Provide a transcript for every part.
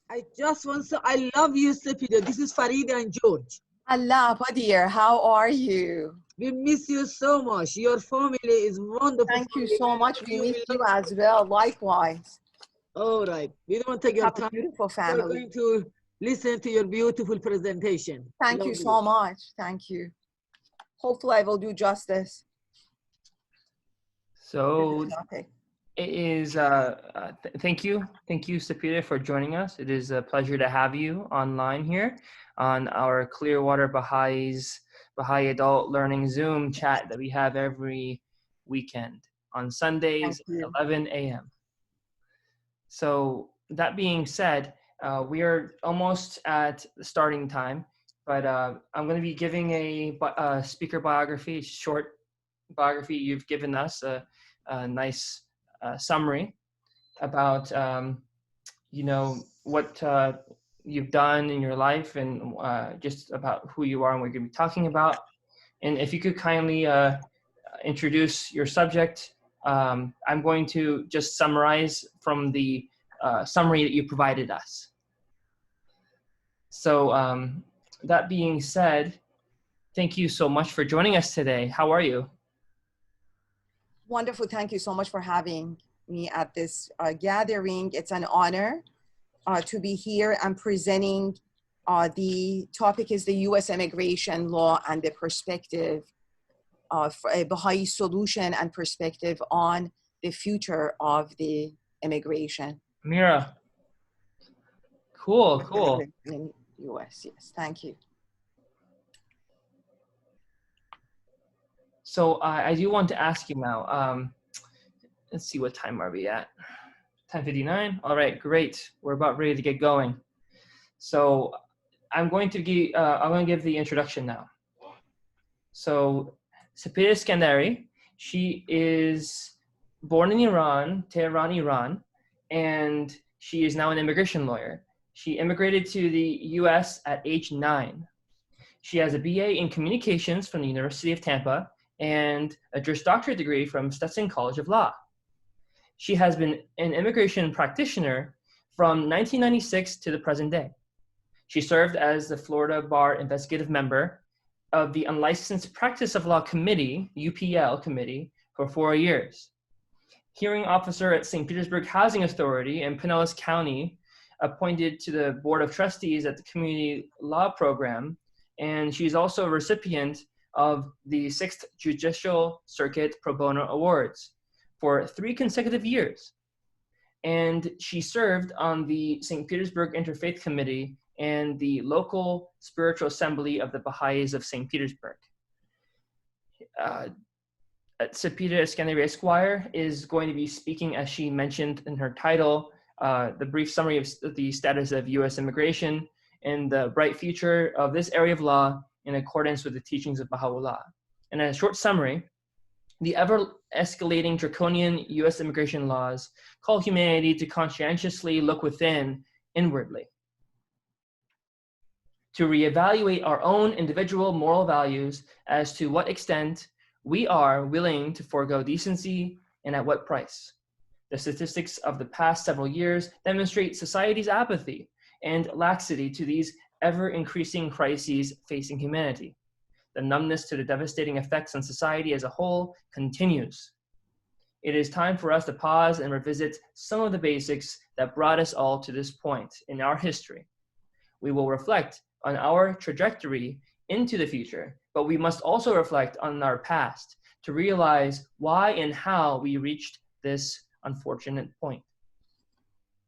I just want to, I love you, Sepida. This is Farida and George. Allah, dear, how are you? We miss you so much. Your family is wonderful. Thank you family. so much. We miss you as well, likewise. All right. We don't take your Have a time. beautiful We're family. going to listen to your beautiful presentation. Thank you so much. Thank you. Hopefully I will do justice. So it is, thank you, Sapira, for joining us. It is a pleasure to have you online here on our Clearwater Baha'is, Baha'i Adult Learning Zoom chat that we have every weekend on Sundays at 11 a.m. So that being said, we are almost at the starting time, but I'm going to be giving a speaker biography, short biography. You've given us a nice summary about, you know, what you've done in your life and just about who you are and what you're going to be talking about. And if you could kindly introduce your subject, I'm going to just summarize from the summary that you provided us. So that being said, thank you so much for joining us today. How are you? Wonderful. Thank you so much for having me at this gathering. It's an honor to be here and presenting. The topic is the U.S. immigration law and the perspective of a Baha'i solution and perspective on the future of the immigration. Mira. Cool, cool. In U.S., yes. Thank you. So I do want to ask you now, let's see, what time are we at? 10:59. All right, great. We're about ready to get going. So I'm going to give the introduction now. So Sapira Iskandari, she is born in Iran, Tehran, Iran, and she is now an immigration lawyer. She immigrated to the U.S. at age 9. She has a BA in communications from the University of Tampa and a Juris Doctorate degree from Stetson College of Law. She has been an immigration practitioner from 1996 to the present day. She served as the Florida Bar Investigative Member of the Unlicensed Practice of Law Committee, UPL Committee, for 4 years. Hearing officer at St. Petersburg Housing Authority in Pinellas County, appointed to the Board of Trustees at the Community Law Program, and she's also a recipient of the 6th Judicial Circuit Pro Bono Awards for 3 consecutive years. And she served on the St. Petersburg Interfaith Committee and the local spiritual assembly of the Baha'is of St. Petersburg. Sapira Iskandari Esquire is going to be speaking, as she mentioned in her title, the brief summary of the status of U.S. immigration and the bright future of this area of law in accordance with the teachings of Baha'u'llah. And in a short summary, the ever-escalating draconian U.S. immigration laws call humanity to conscientiously look within inwardly, to reevaluate our own individual moral values as to what extent we are willing to forego decency and at what price. The statistics of the past several years demonstrate society's apathy and laxity to these ever-increasing crises facing humanity. The numbness to the devastating effects on society as a whole continues. It is time for us to pause and revisit some of the basics that brought us all to this point in our history. We will reflect on our trajectory into the future, but we must also reflect on our past to realize why and how we reached this unfortunate point.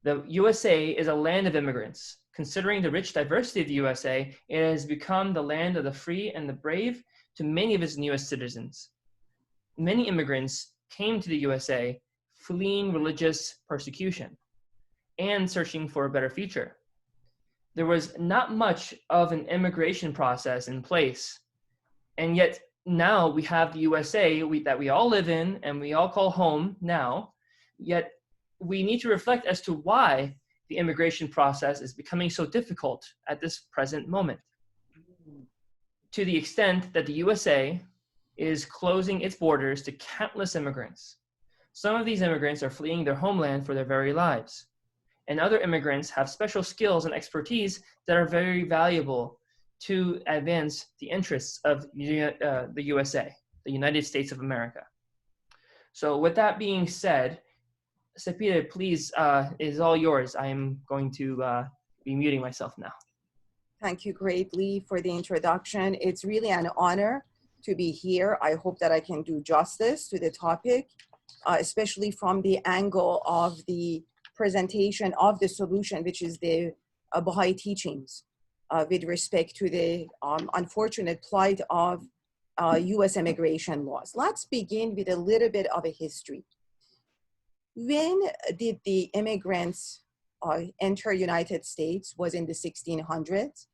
The USA is a land of immigrants. Considering the rich diversity of the USA, it has become the land of the free and the brave to many of its newest citizens. Many immigrants came to the USA fleeing religious persecution and searching for a better future. There was not much of an immigration process in place, and yet now we have the USA that we all live in and we all call home now, yet we need to reflect as to why the immigration process is becoming so difficult at this present moment. To the extent that the USA is closing its borders to countless immigrants. Some of these immigrants are fleeing their homeland for their very lives. and other immigrants have special skills and expertise that are very valuable to advance the interests of the USA, the United States of America. So with that being said, Sepideh, please, is all yours. I am going to be muting myself now. Thank you greatly for the introduction. It's really an honor to be here. I hope that I can do justice to the topic, especially from the angle of the presentation of the solution, which is the Baha'i teachings with respect to the unfortunate plight of US immigration laws. Let's begin with a little bit of a history. When did the immigrants enter United States? Was in the 1600s.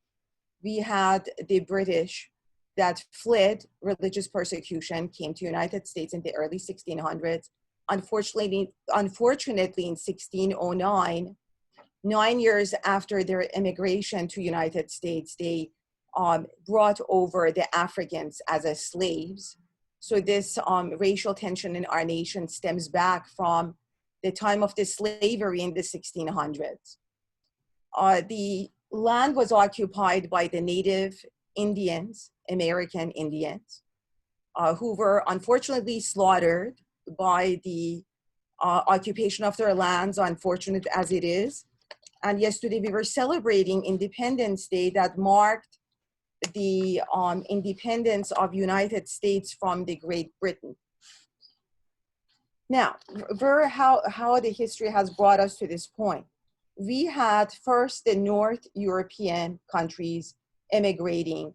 We had the British that fled religious persecution, came to United States in the early 1600s. Unfortunately in 1609, 9 years after their immigration to United States, they brought over the Africans as slaves. So this racial tension in our nation stems back from the time of the slavery in the 1600s. The land was occupied by the native Indians, American Indians, who were unfortunately slaughtered by the occupation of their lands, unfortunate as it is. And yesterday we were celebrating Independence Day that marked the independence of United States from the Great Britain. Now, how the history has brought us to this point. We had first the North European countries immigrating,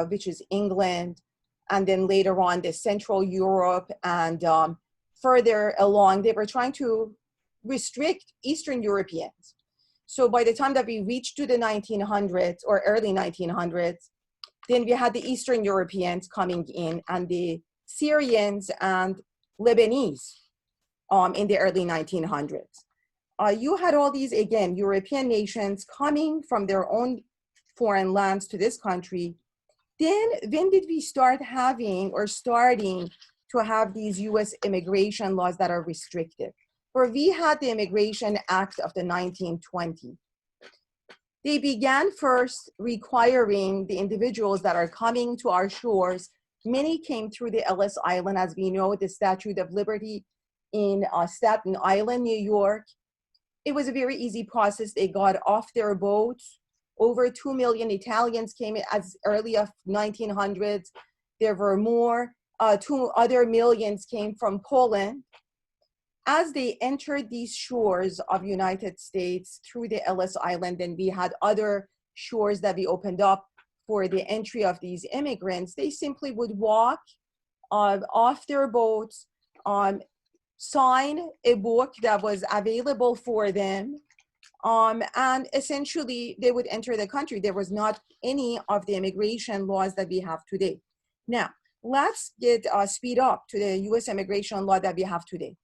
which is England, and then later on the Central Europe, and further along, they were trying to restrict Eastern Europeans. So by the time that we reached to the 1900s or early 1900s, then we had the Eastern Europeans coming in and the Syrians and Lebanese in the early 1900s. You had all these, again, European nations coming from their own foreign lands to this country. Then when did we start having or starting to have these US immigration laws that are restrictive? Where we had the Immigration Act of the 1920. They began first requiring the individuals that are coming to our shores. Many came through the Ellis Island, as we know, the Statue of Liberty in Staten Island, New York. It was a very easy process. They got off their boats. Over 2 million Italians came as early as 1900s. There were more. 2 other millions came from Poland. As they entered these shores of United States through the Ellis Island, and we had other shores that we opened up for the entry of these immigrants, they simply would walk off their boats, sign a book that was available for them, and essentially they would enter the country. There was not any of the immigration laws that we have today. Now, let's get speed up to the US immigration law that we have today.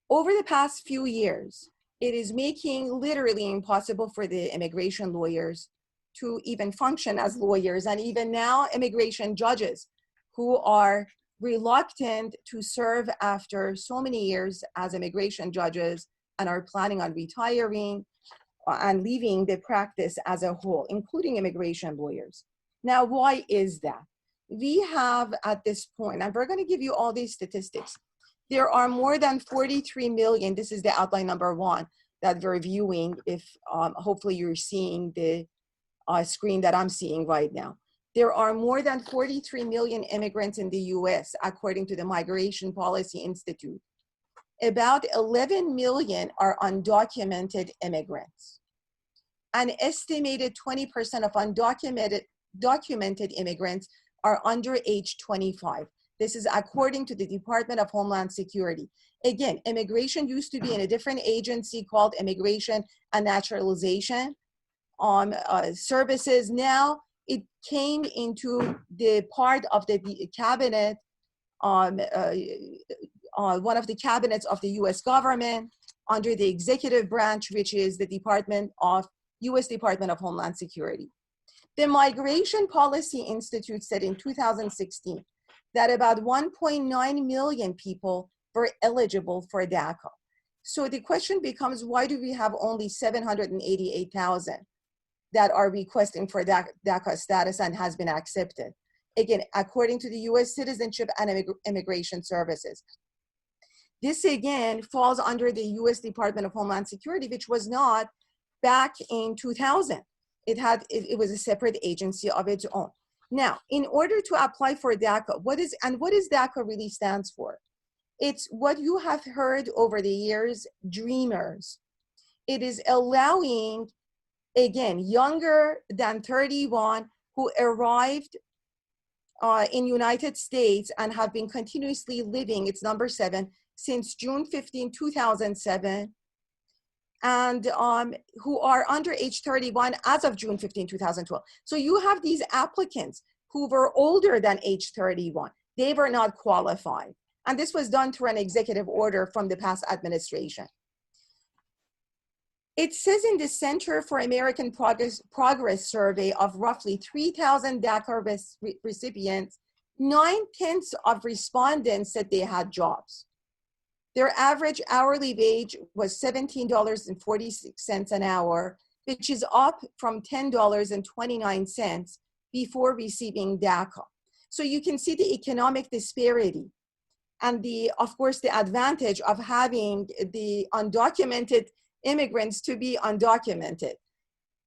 Over the past few years, it is making literally impossible for the immigration lawyers to even function as lawyers, and even now immigration judges who are reluctant to serve after so many years as immigration judges and are planning on retiring and leaving the practice as a whole, including immigration lawyers. Now, why is that? We have at this point, and we're going to give you all these statistics, there are more than 43 million, this is the outline number 1 that we're viewing, if hopefully you're seeing the screen that I'm seeing right now. There are more than 43 million immigrants in the US, according to the Migration Policy Institute. About 11 million are undocumented immigrants. An estimated 20% of documented immigrants are under age 25. This is according to the Department of Homeland Security. Again, immigration used to be in a different agency called Immigration and Naturalization Services. Now it came into the part of the cabinet, one of the cabinets of the US government under the executive branch, which is the US Department of Homeland Security. The Migration Policy Institute said in 2016 that about 1.9 million people were eligible for DACA. So the question becomes, why do we have only 788,000 that are requesting for DACA status and has been accepted? Again, according to the US Citizenship and Immigration Services. This again falls under the US Department of Homeland Security, which was not back in 2000. It was a separate agency of its own. Now, in order to apply for DACA, what is DACA really stands for? It's what you have heard over the years, dreamers. It is allowing, again, younger than 31 who arrived in United States and have been continuously living, it's number 7, since June 15, 2007, and who are under age 31 as of June 15, 2012. So you have these applicants who were older than age 31. They were not qualified. And this was done through an executive order from the past administration. It says in the Center for American Progress survey of roughly 3,000 DACA recipients, 9/10 of respondents said they had jobs. Their average hourly wage was $17.46 an hour, which is up from $10.29 before receiving DACA. So you can see the economic disparity and of course, the advantage of having the undocumented immigrants to be undocumented.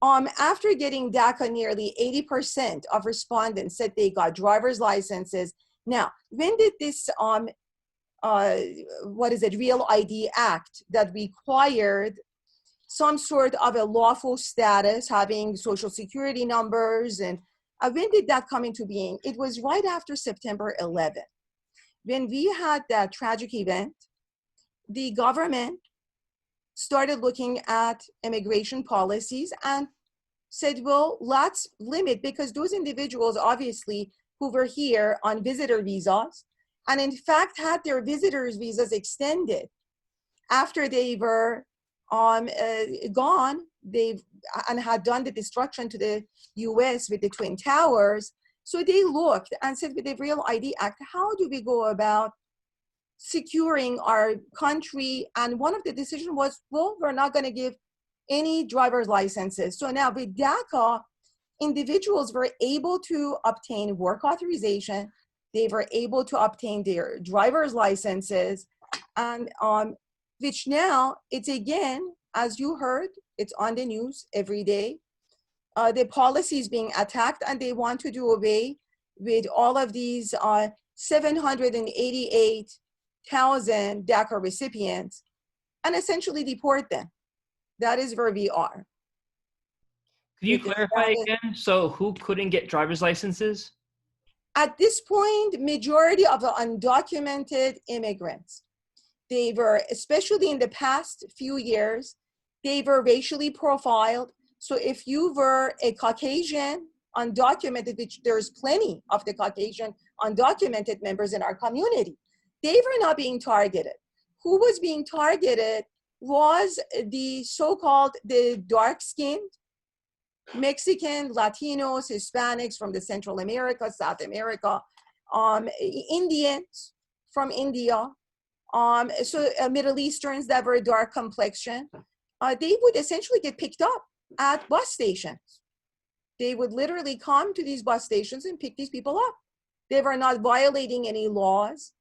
After getting DACA, nearly 80% of respondents said they got driver's licenses. Now, when did this, Real ID Act that required some sort of a lawful status, having social security numbers, and when did that come into being? It was right after September 11. When we had that tragic event, the government started looking at immigration policies and said, well, let's limit, because those individuals obviously who were here on visitor visas, and in fact had their visitors visas extended after they were gone, and had done the destruction to the US with the Twin Towers. So they looked and said, with the Real ID Act, how do we go about securing our country? And one of the decisions was, well, we're not going to give any driver's licenses. So now with DACA, individuals were able to obtain work authorization. They were able to obtain their driver's licenses, and which now it's, again, as you heard, it's on the news every day. The policy is being attacked, and they want to do away with all of these 788,000 DACA recipients and essentially deport them. That is where we are. Could you clarify again? So who couldn't get driver's licenses? At this point, majority of the undocumented immigrants, they were, especially in the past few years, they were racially profiled. So if you were a Caucasian undocumented, which there's plenty of the Caucasian undocumented members in our community, they were not being targeted. Who was being targeted was the so-called the dark-skinned Mexican, Latinos, Hispanics from the Central America, South America, Indians from India, Middle Easterns that were dark complexion. They would essentially get picked up at bus stations. They would literally come to these bus stations and pick these people up. They were not violating any laws.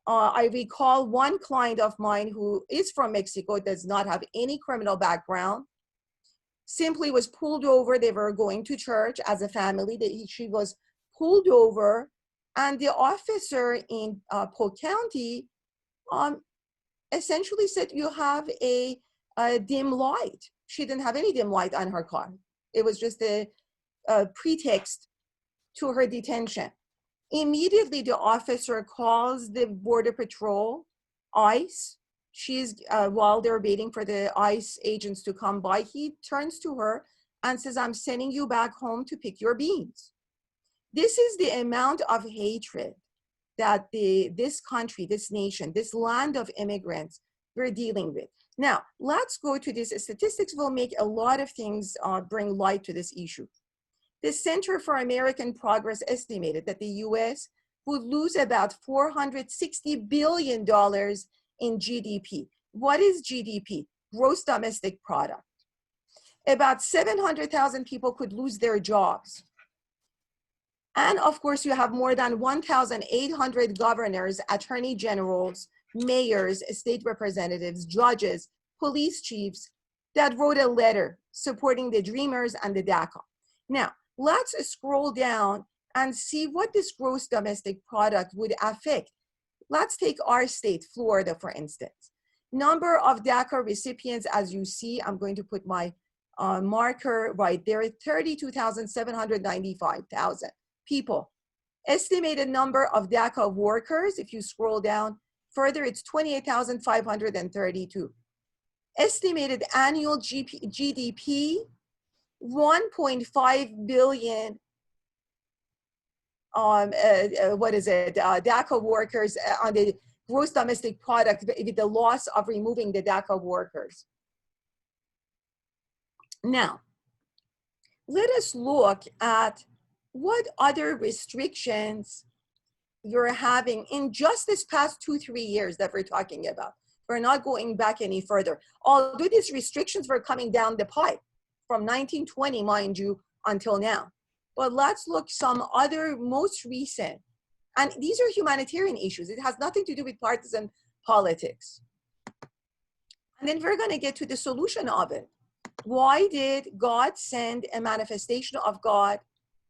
I recall one client of mine who is from Mexico, does not have any criminal background, simply was pulled over. They were going to church as a family. She was pulled over, and the officer in Polk County essentially said, you have a dim light. She didn't have any dim light on her car. It was just a pretext to her detention. Immediately, the officer calls the Border Patrol, ICE. While they're waiting for the ICE agents to come by, he turns to her and says, I'm sending you back home to pick your beans. This is the amount of hatred that this country, this nation, this land of immigrants we're dealing with. Now, let's go to this. Statistics will make a lot of things bring light to this issue. The Center for American Progress estimated that the US would lose about $460 billion in GDP. What is GDP? Gross domestic product. About 700,000 people could lose their jobs. And of course, you have more than 1,800 governors, attorney generals, mayors, state representatives, judges, police chiefs that wrote a letter supporting the Dreamers and the DACA. Now, let's scroll down and see what this gross domestic product would affect. Let's take our state, Florida, for instance. Number of DACA recipients, as you see, I'm going to put my marker right there, 32,795,000 people. Estimated number of DACA workers, if you scroll down further, it's 28,532. Estimated annual GDP, 1.5 billion DACA workers on the gross domestic product with the loss of removing the DACA workers. Now, let us look at what other restrictions you're having in just this past 2-3 years that we're talking about. We're not going back any further. Although these restrictions were coming down the pipe from 1920, mind you, until now. But let's look some other most recent. And these are humanitarian issues. It has nothing to do with partisan politics. And then we're going to get to the solution of it. Why did God send a manifestation of God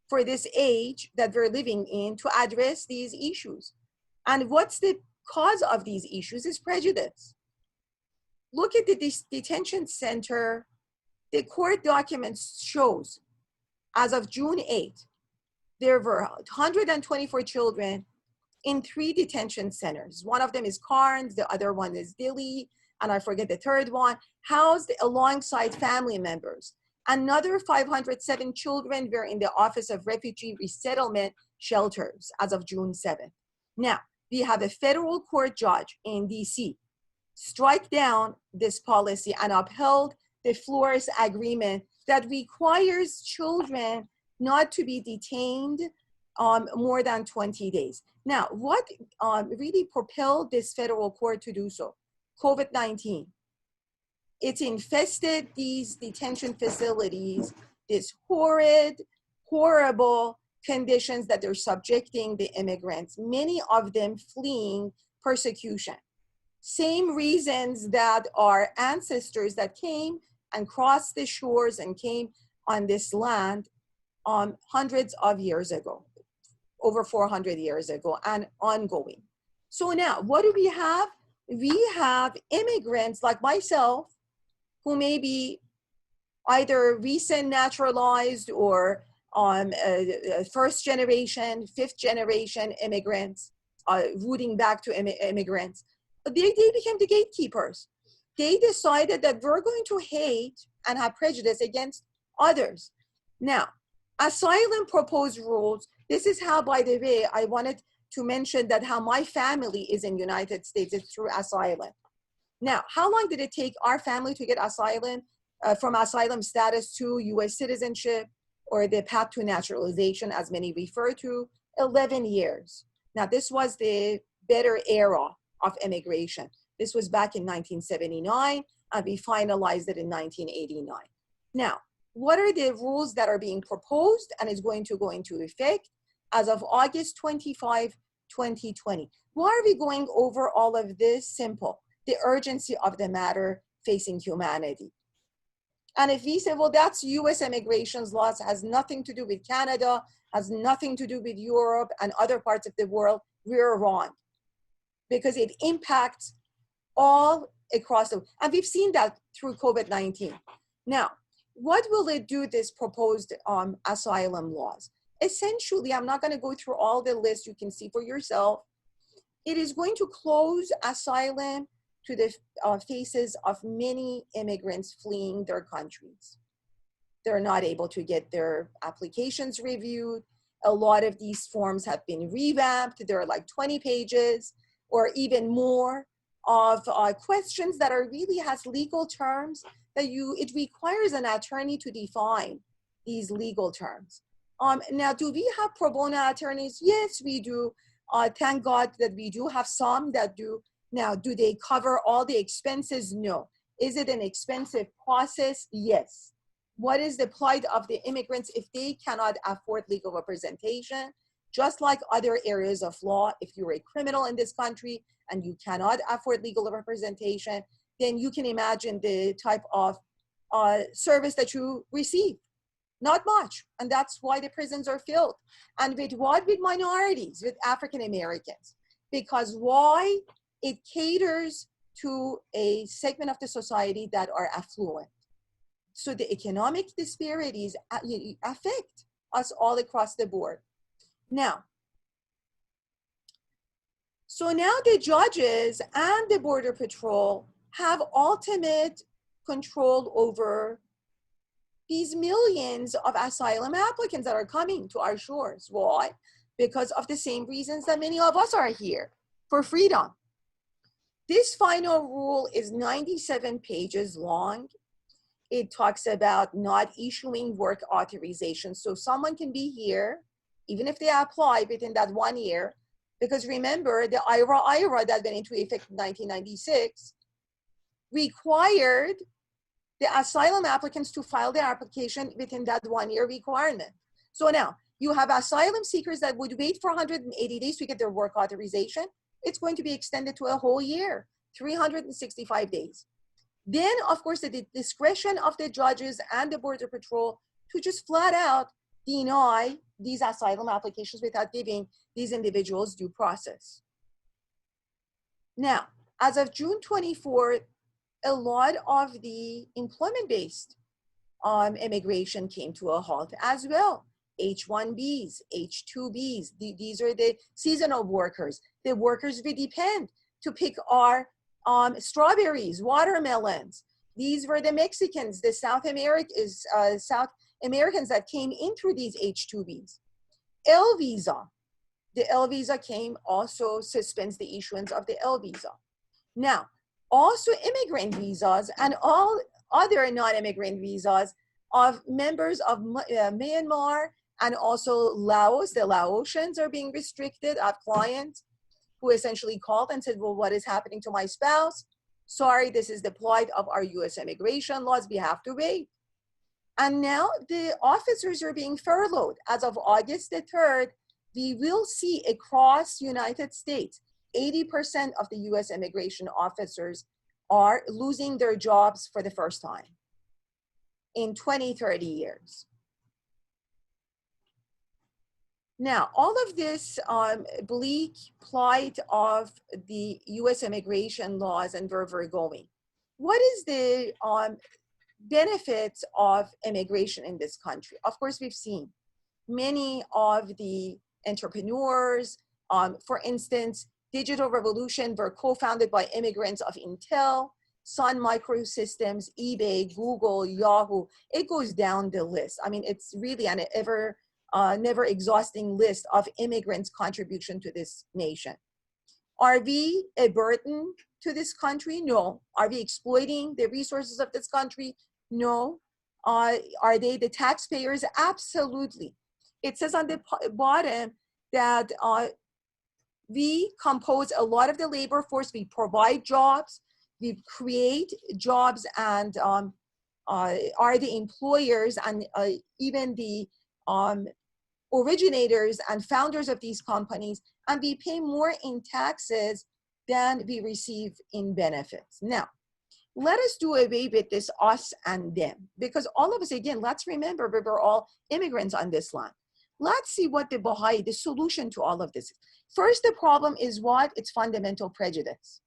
for this age that we're living in to address these issues? And what's the cause of these issues is prejudice. Look at the detention center. The court documents shows as of June 8th, there were 124 children in 3 detention centers. One of them is Carnes, the other one is Dilley, and I forget the third one, housed alongside family members. Another 507 children were in the Office of Refugee Resettlement shelters as of June 7th. Now, we have a federal court judge in DC strike down this policy and upheld the Flores agreement that requires children not to be detained more than 20 days. Now, what really propelled this federal court to do so? COVID-19. It's infested these detention facilities, these horrid, horrible conditions that they're subjecting the immigrants, many of them fleeing persecution. Same reasons that our ancestors that came and crossed the shores and came on this land hundreds of years ago, over 400 years ago, and ongoing. So now, what do we have? We have immigrants like myself who may be either recent naturalized or first generation, 5th generation immigrants, rooting back to immigrants. But they became the gatekeepers. They decided that we're going to hate and have prejudice against others. Now, asylum proposed rules, this is how, by the way, I wanted to mention that how my family is in United States, it's through asylum. Now, how long did it take our family to get asylum, from asylum status to US citizenship or the path to naturalization, as many refer to? 11 years. Now, this was the better era of immigration. This was back in 1979, and we finalized it in 1989. Now, what are the rules that are being proposed and is going to go into effect as of August 25, 2020? Why are we going over all of this? Simple. The urgency of the matter facing humanity. And if we say, well, that's US immigration's laws, has nothing to do with Canada, has nothing to do with Europe and other parts of the world, we're wrong. Because it impacts all across the, and we've seen that through COVID-19. Now, what will it do, this proposed asylum laws? Essentially, I'm not going to go through all the lists, you can see for yourself. It is going to close asylum to the faces of many immigrants fleeing their countries. They're not able to get their applications reviewed. A lot of these forms have been revamped. There are like 20 pages or even more of questions that are really has legal terms that it requires an attorney to define these legal terms. Now, do we have pro bono attorneys? Yes, we do. Thank God that we do have some that do Now, do they cover all the expenses? No. Is it an expensive process? Yes. What is the plight of the immigrants if they cannot afford legal representation? Just like other areas of law, if you're a criminal in this country and you cannot afford legal representation, then you can imagine the type of service that you receive. Not much. And that's why the prisons are filled. And with what? With minorities, with African Americans. Because why? It caters to a segment of the society that are affluent. So the economic disparities affect us all across the board. Now, so now the judges and the Border Patrol have ultimate control over these millions of asylum applicants that are coming to our shores. Why? Because of the same reasons that many of us are here, for freedom. This final rule is 97 pages long. It talks about not issuing work authorization. So someone can be here, even if they apply within that 1 year, because remember the IRA that went into effect in 1996 required the asylum applicants to file their application within that 1 year requirement. So now you have asylum seekers that would wait for 180 days to get their work authorization. It's going to be extended to a whole year, 365 days. Then, of course, the discretion of the judges and the Border Patrol to just flat out deny these asylum applications without giving these individuals due process. Now, as of June 24th, a lot of the employment-based immigration came to a halt as well. H-1Bs, H-2Bs, these are the seasonal workers. The workers we depend to pick our strawberries, watermelons. These were the Mexicans, the South Americans that came in through these H-2Bs. L visa. The L visa came, also suspends the issuance of the L visa. Now, also immigrant visas and all other non-immigrant visas of members of Myanmar and also Laos. The Laotians are being restricted. I have clients who essentially called and said, well, what is happening to my spouse? Sorry, this is the plight of our US immigration laws. We have to wait. And now the officers are being furloughed. As of August the 3rd, we will see across United States, 80% of the US immigration officers are losing their jobs for the first time in 20, 30 years. Now, all of this bleak plight of the US immigration laws and where we're going. What is the benefits of immigration in this country? Of course, we've seen many of the entrepreneurs, for instance, Digital Revolution were co-founded by immigrants of Intel, Sun Microsystems, eBay, Google, Yahoo. It goes down the list. I mean, it's really an never exhausting list of immigrants' contribution to this nation. Are we a burden to this country? No. Are we exploiting the resources of this country? No. Are they the taxpayers? Absolutely. It says on the bottom that we compose a lot of the labor force. We provide jobs. We create jobs and are the employers and even the originators and founders of these companies, and we pay more in taxes than we receive in benefits. Now, let us do away with this us and them, because all of us, again, let's remember we're all immigrants on this land. Let's see what the Baha'i, the solution to all of this is. First, the problem is what? It's fundamental prejudice.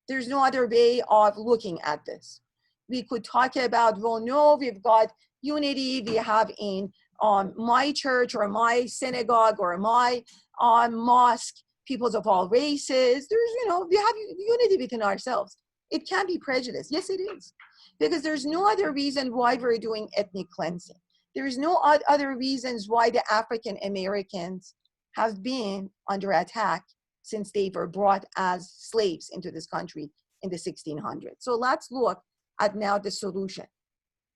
There's no other way of looking at this. We could talk about, well, no, we've got unity, we have in my church or my synagogue or my mosque, peoples of all races. There's, we have unity within ourselves. It can be prejudice. Yes, it is. Because there's no other reason why we're doing ethnic cleansing. There's no other reasons why the African Americans have been under attack since they were brought as slaves into this country in the 1600s. So let's look at now the solution.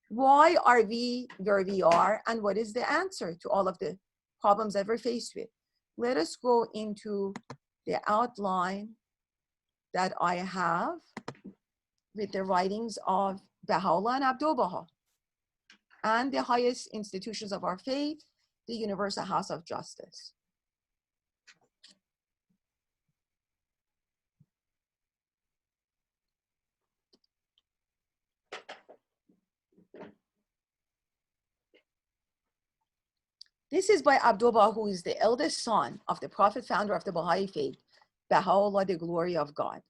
Why are we where we are, and what is the answer to all of the problems that we're faced with? Let us go into the outline that I have with the writings of Baha'u'llah and Abdu'l-Baha, and the highest institutions of our faith, the Universal House of Justice. This is by Abdu'l-Baha, who is the eldest son of the prophet founder of the Baha'i faith, Baha'u'llah, the glory of God.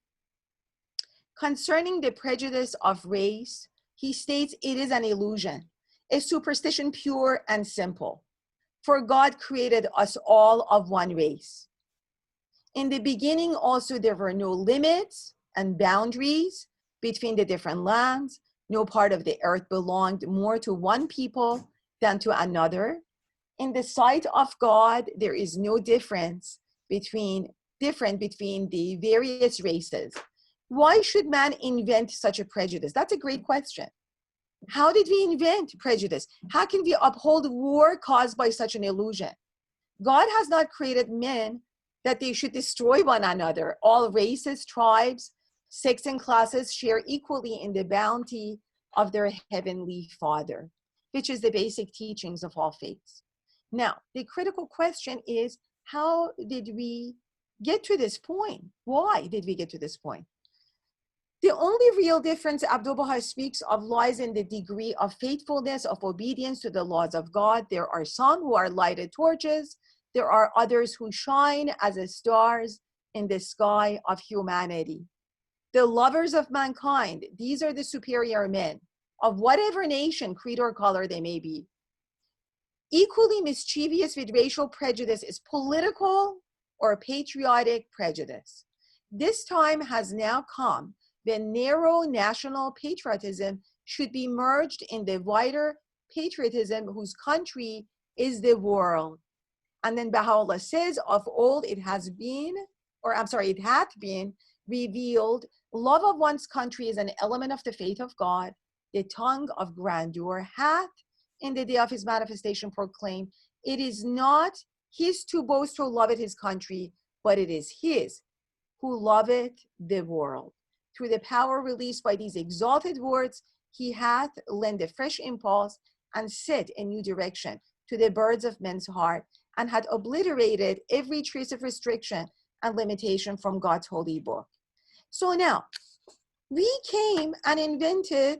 Concerning the prejudice of race, he states it is an illusion, a superstition pure and simple. For God created us all of one race. In the beginning also there were no limits and boundaries between the different lands. No part of the earth belonged more to one people than to another. In the sight of God, there is no difference between the various races. Why should man invent such a prejudice? That's a great question. How did we invent prejudice? How can we uphold war caused by such an illusion? God has not created men that they should destroy one another. All races, tribes, sects, and classes share equally in the bounty of their heavenly Father, which is the basic teachings of all faiths. Now, the critical question is, how did we get to this point? Why did we get to this point? The only real difference Abdu'l-Baha speaks of lies in the degree of faithfulness, of obedience to the laws of God. There are some who are lighted torches. There are others who shine as stars in the sky of humanity. The lovers of mankind, these are the superior men of whatever nation, creed, or color they may be. Equally mischievous with racial prejudice is political or patriotic prejudice. This time has now come when narrow national patriotism should be merged in the wider patriotism whose country is the world. And then Baha'u'llah says, of old it hath been revealed, love of one's country is an element of the faith of God. The tongue of grandeur hath, in the day of his manifestation, proclaimed, it is not his to boast who loveth his country, but it is his who loveth the world. Through the power released by these exalted words, he hath lent a fresh impulse and set a new direction to the birds of men's heart, and had obliterated every trace of restriction and limitation from God's holy book. So now, we came and invented,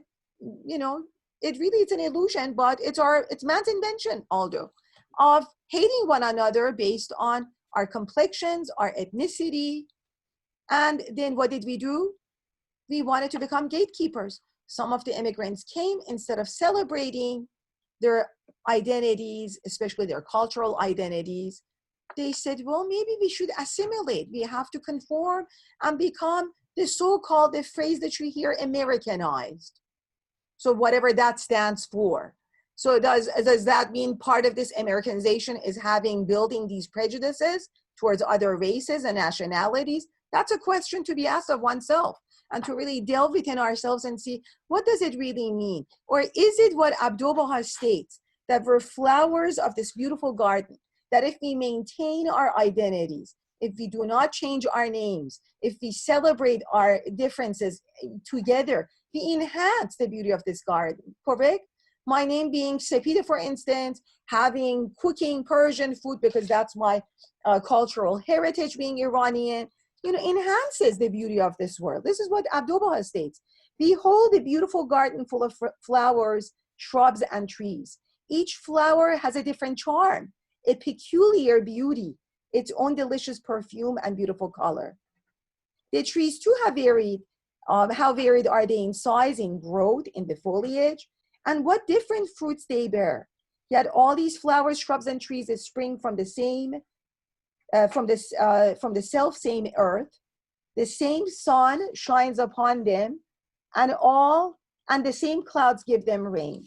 it's an illusion, but it's man's invention, Aldo, of hating one another based on our complexions, our ethnicity. And then what did we do? We wanted to become gatekeepers. Some of the immigrants came, instead of celebrating their identities, especially their cultural identities, they said, well, maybe we should assimilate. We have to conform and become the phrase that you hear, Americanized. So whatever that stands for. So does that mean part of this Americanization is building these prejudices towards other races and nationalities? That's a question to be asked of oneself, and to really delve within ourselves and see, what does it really mean? Or is it what Abdu'l-Baha states, that we're flowers of this beautiful garden, that if we maintain our identities, if we do not change our names, if we celebrate our differences together, we enhance the beauty of this garden, correct? My name being Sepida, for instance, cooking Persian food because that's my cultural heritage, being Iranian, enhances the beauty of this world. This is what Abdu'l-Baha states. Behold a beautiful garden full of flowers, shrubs, and trees. Each flower has a different charm, a peculiar beauty, its own delicious perfume and beautiful color. The trees too have varied. How varied are they in size, in growth, in the foliage, and what different fruits they bear. Yet all these flowers, shrubs, and trees spring from the self same earth. The same sun shines upon them, and the same clouds give them rain.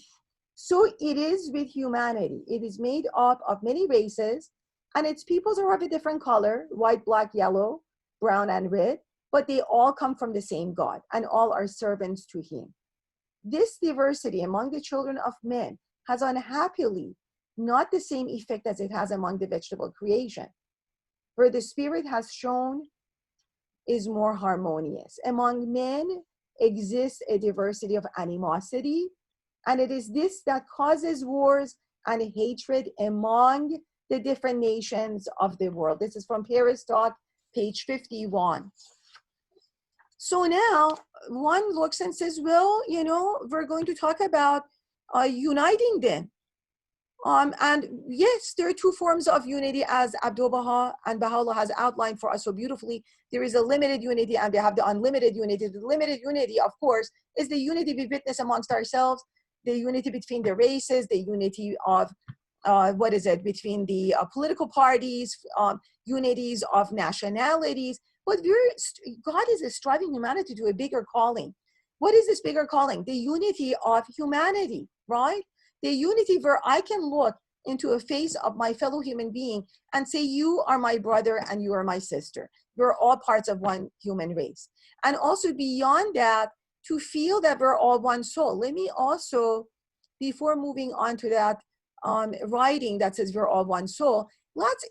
So it is with humanity. It is made up of many races, and its peoples are of a different color, white, black, yellow, brown, and red, but they all come from the same God, and all are servants to him. This diversity among the children of men has unhappily not the same effect as it has among the vegetable creation, where the Spirit has shown is more harmonious. Among men exists a diversity of animosity, and it is this that causes wars and hatred among the different nations of the world. This is from Paris Talk, page 51. So now one looks and says, well, you know, we're going to talk about uniting them. And yes, there are two forms of unity, as Abdu'l-Baha and Baha'u'llah has outlined for us so beautifully. There is a limited unity and they have the unlimited unity. The limited unity, of course, is the unity we witness amongst ourselves, the unity between the races, the unity of, between the political parties, unities of nationalities. But God is striving humanity to a bigger calling. What is this bigger calling? The unity of humanity, right? The unity where I can look into a face of my fellow human being and say, you are my brother and you are my sister. We're all parts of one human race. And also beyond that, to feel that we're all one soul. Let me also, before moving on to that writing that says we're all one soul, let's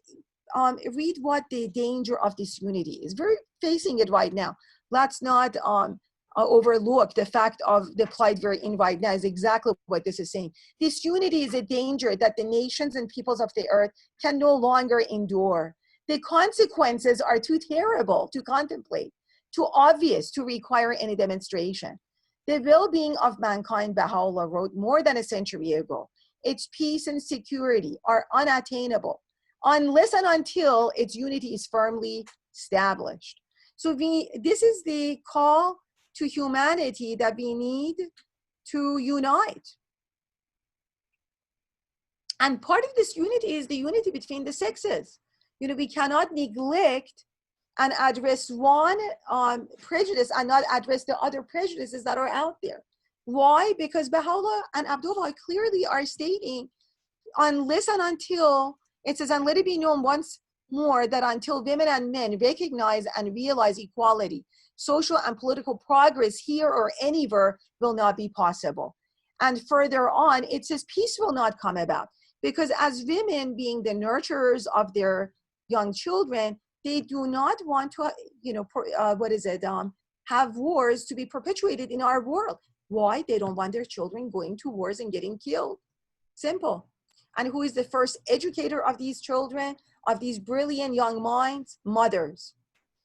read what the danger of this unity is. We're facing it right now. Let's not overlook the fact of the plight we're in right now. Is exactly what this is saying. This unity is a danger that the nations and peoples of the earth can no longer endure. The consequences are too terrible to contemplate, too obvious to require any demonstration. The well-being of mankind, Baha'u'llah wrote more than a century ago, its peace and security are unattainable unless and until its unity is firmly established. So this is the call to humanity that we need to unite. And part of this unity is the unity between the sexes. You know, we cannot neglect and address one prejudice and not address the other prejudices that are out there. Why? Because Baha'u'llah and Abdu'l-Baha clearly are stating, unless and until, it says, and let it be known once more that until women and men recognize and realize equality, social and political progress here or anywhere will not be possible. And further on, it says peace will not come about, because as women being the nurturers of their young children, they do not want to, have wars to be perpetuated in our world. Why? They don't want their children going to wars and getting killed. Simple. And who is the first educator of these children, of these brilliant young minds? Mothers.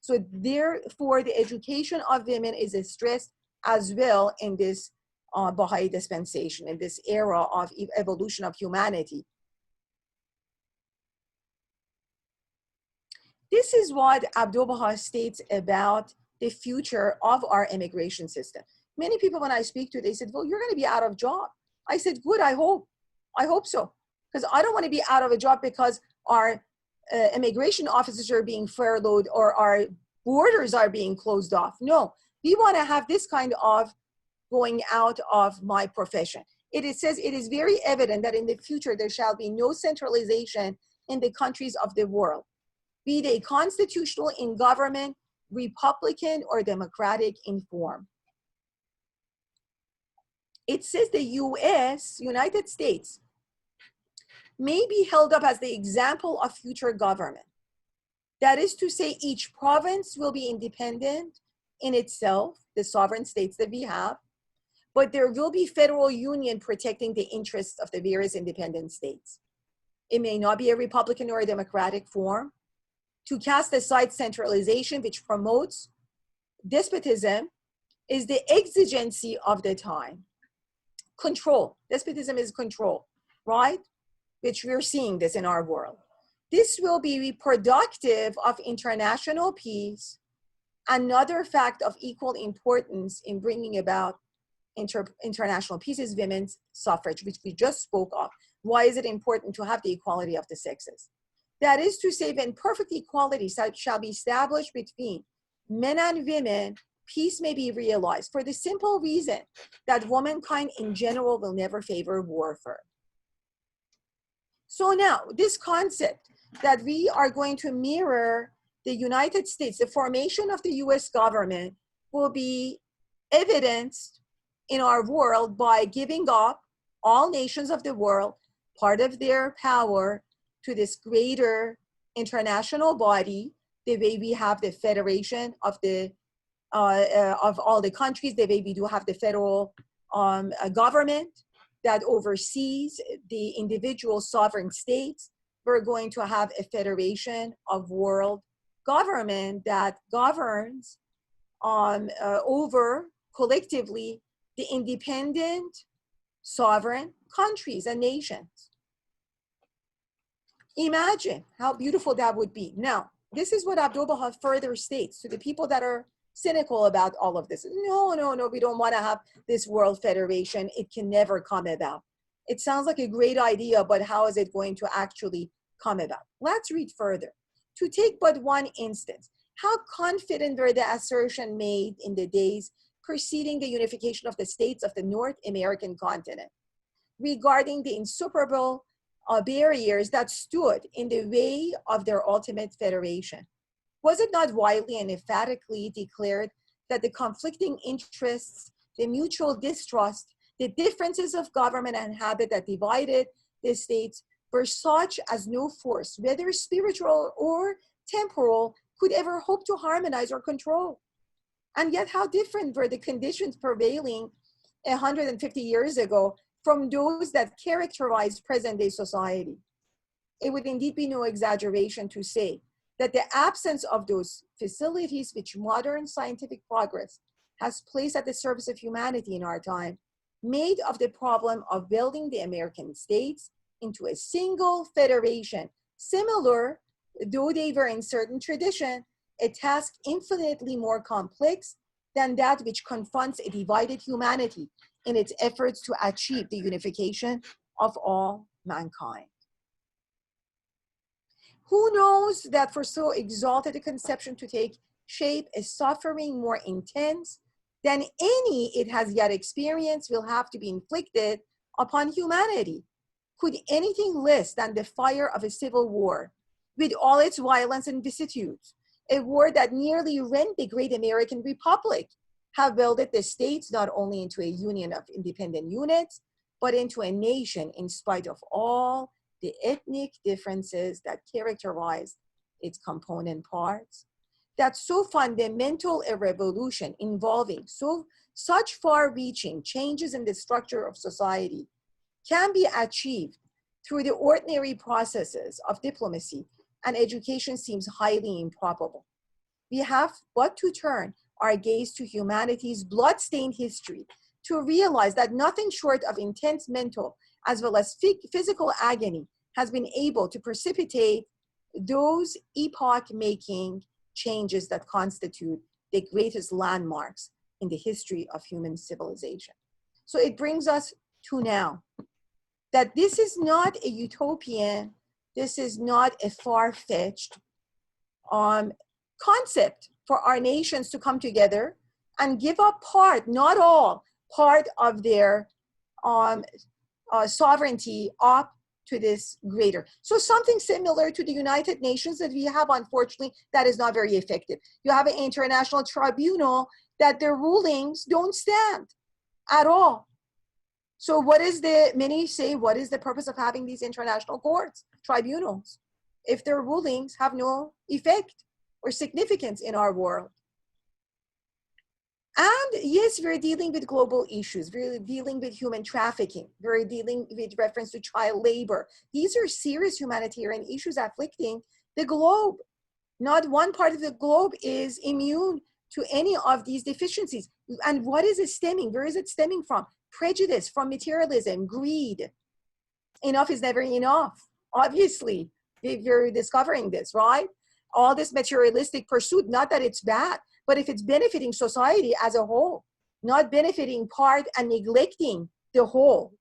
So therefore, the education of women is stressed as well in this Baha'i dispensation, in this era of evolution of humanity. This is what Abdu'l-Baha states about the future of our immigration system. Many people, when I speak to, they said, well, you're going to be out of job. I said, good, I hope so. Because I don't want to be out of a job because our immigration officers are being furloughed or our borders are being closed off. No, we want to have this kind of going out of my profession. It says it is very evident that in the future there shall be no centralization in the countries of the world, be they constitutional in government, republican, or democratic in form. It says the U.S., United States, may be held up as the example of future government. That is to say, each province will be independent in itself, the sovereign states that we have, but there will be federal union protecting the interests of the various independent states. It may not be a republican or a democratic form. To cast aside centralization, which promotes despotism, is the exigency of the time. Control. Despotism is control, right? Which we're seeing this in our world. This will be productive of international peace. Another fact of equal importance in bringing about international peace is women's suffrage, which we just spoke of. Why is it important to have the equality of the sexes? That is to say, when perfect equality shall be established between men and women, peace may be realized, for the simple reason that womankind in general will never favor warfare. So now, this concept that we are going to mirror the United States, the formation of the US government will be evidenced in our world by giving up all nations of the world part of their power to this greater international body the way we have the federation of the of all the countries, the way we do have the federal government that oversees the individual sovereign states. We're going to have a federation of world government that governs over collectively the independent sovereign countries and nations. Imagine how beautiful that would be. Now, this is what Abdu'l-Baha further states to the people that are cynical about all of this. No, we don't want to have this world federation. It can never come about. It sounds like a great idea, but how is it going to actually come about? Let's read further. To take but one instance, how confident were the assertion made in the days preceding the unification of the states of the North American continent regarding the insuperable barriers that stood in the way of their ultimate federation? Was it not widely and emphatically declared that the conflicting interests, the mutual distrust, the differences of government and habit that divided the states were such as no force, whether spiritual or temporal, could ever hope to harmonize or control? And yet how different were the conditions prevailing 150 years ago from those that characterize present-day society? It would indeed be no exaggeration to say that the absence of those facilities which modern scientific progress has placed at the service of humanity in our time made of the problem of building the American states into a single federation, similar, though they were in certain tradition, a task infinitely more complex than that which confronts a divided humanity in its efforts to achieve the unification of all mankind. Who knows that for so exalted a conception to take shape, a suffering more intense than any it has yet experienced will have to be inflicted upon humanity? Could anything less than the fire of a civil war, with all its violence and vicissitudes, a war that nearly rent the great American Republic, have welded the states not only into a union of independent units, but into a nation in spite of all the ethnic differences that characterize its component parts? That so fundamental a revolution involving such far-reaching changes in the structure of society can be achieved through the ordinary processes of diplomacy and education seems highly improbable. We have but to turn our gaze to humanity's blood-stained history to realize that nothing short of intense mental as well as physical agony has been able to precipitate those epoch-making changes that constitute the greatest landmarks in the history of human civilization. So it brings us to now, that this is not a utopian, this is not a far-fetched concept for our nations to come together and give up part, not all, part of their sovereignty up to this greater. So something similar to the United Nations that we have, unfortunately, that is not very effective. You have an international tribunal that their rulings don't stand at all. So many say, what is the purpose of having these international courts, tribunals, if their rulings have no effect or significance in our world? And yes, we're dealing with global issues. We're dealing with human trafficking. We're dealing with reference to child labor. These are serious humanitarian issues afflicting the globe. Not one part of the globe is immune to any of these deficiencies. And what is it stemming? Where is it stemming from? Prejudice, from materialism, greed. Enough is never enough. Obviously, you're discovering this, right? All this materialistic pursuit, not that it's bad, but if it's benefiting society as a whole, not benefiting part and neglecting the whole.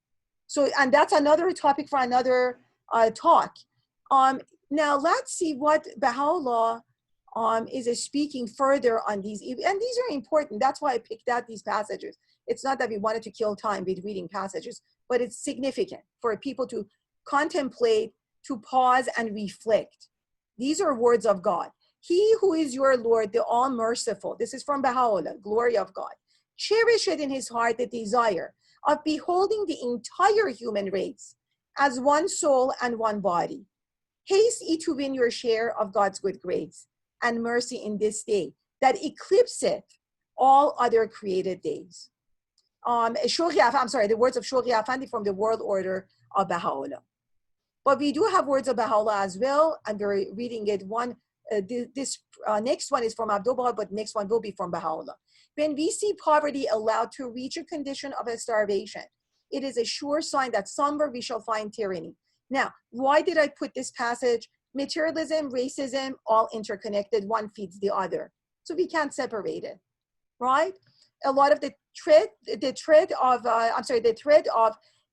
So, and that's another topic for another talk. Now let's see what Baha'u'llah is speaking further on these, and these are important. That's why I picked out these passages. It's not that we wanted to kill time with reading passages, but it's significant for people to contemplate, to pause and reflect. These are words of God. He who is your Lord, the all-merciful, this is from Baha'u'llah, glory of God, cherished in his heart the desire of beholding the entire human race as one soul and one body. Haste ye to win your share of God's good grace and mercy in this day that eclipseth all other created days. I'm sorry, the words of Shoghi Afandi from the World Order of Baha'u'llah. But we do have words of Baha'u'llah as well, and we're reading it. This next one is from Abdul-Baha, but next one will be from Baha'u'llah. When we see poverty allowed to reach a condition of starvation, it is a sure sign that somewhere we shall find tyranny. Now, why did I put this passage? Materialism, racism, all interconnected, one feeds the other. So we can't separate it, right? A lot of the thread of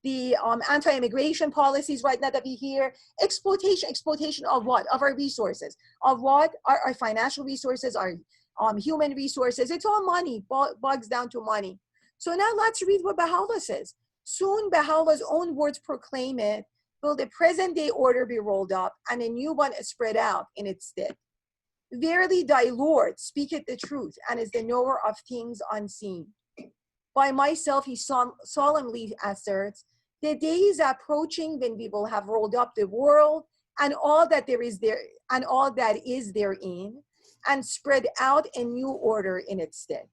the anti-immigration policies right now that we hear, exploitation of what? Of our resources. Of what? Our financial resources, our human resources. It's all money, bogs down to money. So now let's read what Baha'u'llah says. Soon Baha'u'llah's own words proclaim it, will the present day order be rolled up and a new one is spread out in its stead. Verily thy Lord speaketh the truth and is the knower of things unseen. By myself he solemnly asserts, the day is approaching when we will have rolled up the world and all that there is there and all that is therein, and spread out a new order in its stead.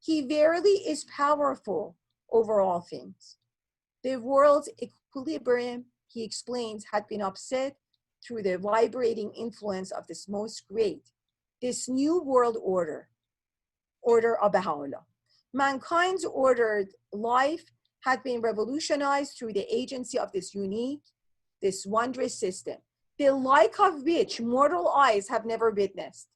He verily is powerful over all things. The world's equilibrium, he explains, had been upset through the vibrating influence of this most great, this new world order of Baha'u'llah. Mankind's ordered life had been revolutionized through the agency of this unique, this wondrous system, the like of which mortal eyes have never witnessed.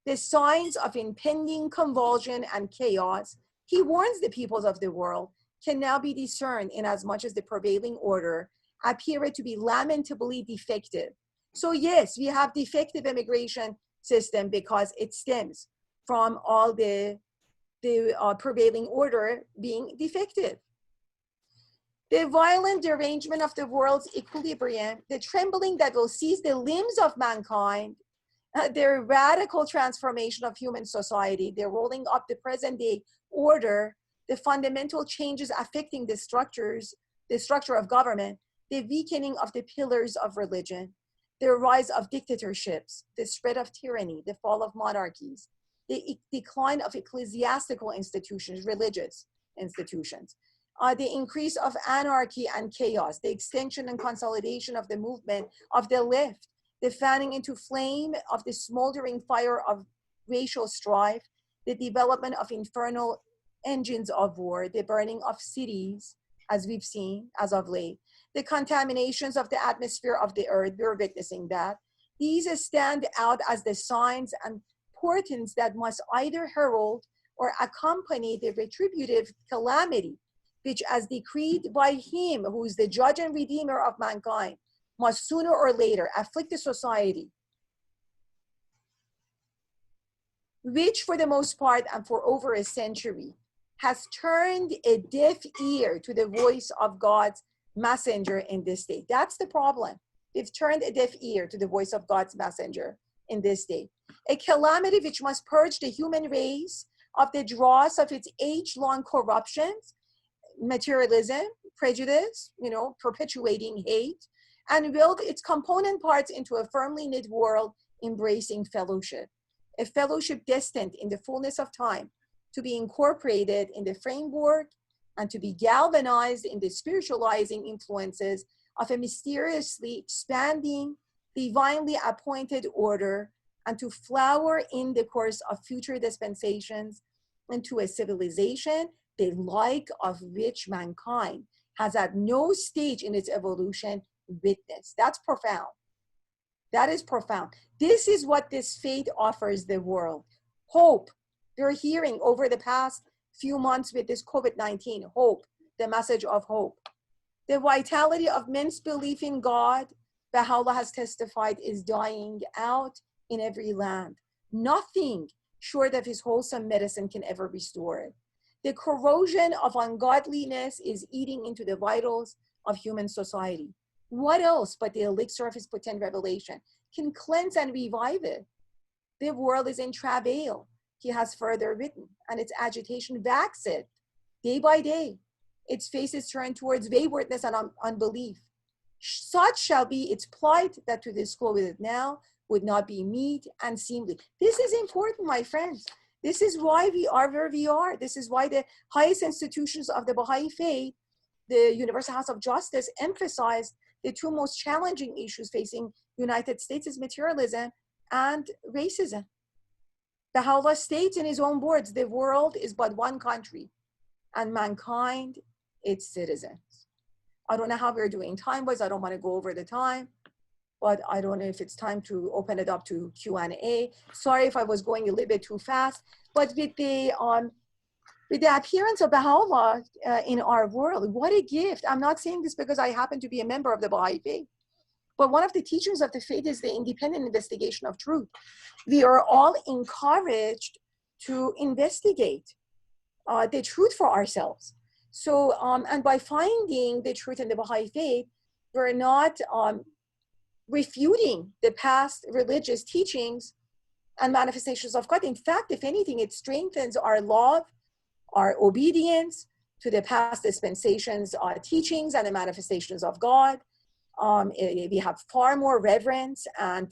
The signs of impending convulsion and chaos, he warns the peoples of the world, can now be discerned inasmuch as the prevailing order appeared to be lamentably defective. So yes, we have defective immigration system because it stems from all the prevailing order being defective. The violent derangement of the world's equilibrium, the trembling that will seize the limbs of mankind, the radical transformation of human society, the rolling up the present day order, the fundamental changes affecting the structure of government, the weakening of the pillars of religion, the rise of dictatorships, the spread of tyranny, the fall of monarchies, the decline of ecclesiastical institutions, religious institutions, the increase of anarchy and chaos, the extension and consolidation of the movement of the left, the fanning into flame of the smoldering fire of racial strife, the development of infernal engines of war, the burning of cities, as we've seen as of late, the contaminations of the atmosphere of the earth, we're witnessing that. These stand out as the signs and portents that must either herald or accompany the retributive calamity, which as decreed by him who is the judge and redeemer of mankind, must sooner or later afflict the society, which for the most part and for over a century has turned a deaf ear to the voice of God's messenger in this day. That's the problem. They've turned a deaf ear to the voice of God's messenger in this day. A calamity which must purge the human race of the dross of its age-long corruptions, materialism, prejudice, perpetuating hate, and weld its component parts into a firmly knit world embracing fellowship. A fellowship destined in the fullness of time to be incorporated in the framework and to be galvanized in the spiritualizing influences of a mysteriously expanding, divinely appointed order, and to flower in the course of future dispensations into a civilization the like of which mankind has at no stage in its evolution witnessed. That's profound. That is profound. This is what this faith offers the world. Hope. We're hearing over the past few months with this COVID-19, hope, the message of hope. The vitality of men's belief in God, Baha'u'llah has testified, is dying out in every land. Nothing short of his wholesome medicine can ever restore it. The corrosion of ungodliness is eating into the vitals of human society. What else but the elixir of his potent revelation can cleanse and revive it? The world is in travail, he has further written, and its agitation waxeth day by day. Its face is turned towards waywardness and unbelief. Such shall be its plight that to disclose it now would not be meet and seemly. This is important, my friends. This is why we are where we are. This is why the highest institutions of the Baha'i faith, the Universal House of Justice, emphasized the two most challenging issues facing United States is materialism and racism. Baha'u'llah states in his own words, the world is but one country and mankind its citizens. I don't know how we're doing time-wise. I don't want to go over the time, but I don't know if it's time to open it up to Q&A. Sorry if I was going a little bit too fast, but with the appearance of Baha'u'llah in our world, what a gift. I'm not saying this because I happen to be a member of the Baha'i faith, but one of the teachings of the faith is the independent investigation of truth. We are all encouraged to investigate the truth for ourselves. So, and by finding the truth in the Baha'i faith, we're not refuting the past religious teachings and manifestations of God. In fact, if anything, it strengthens our love, our obedience to the past dispensations, teachings, and the manifestations of God. We have far more reverence and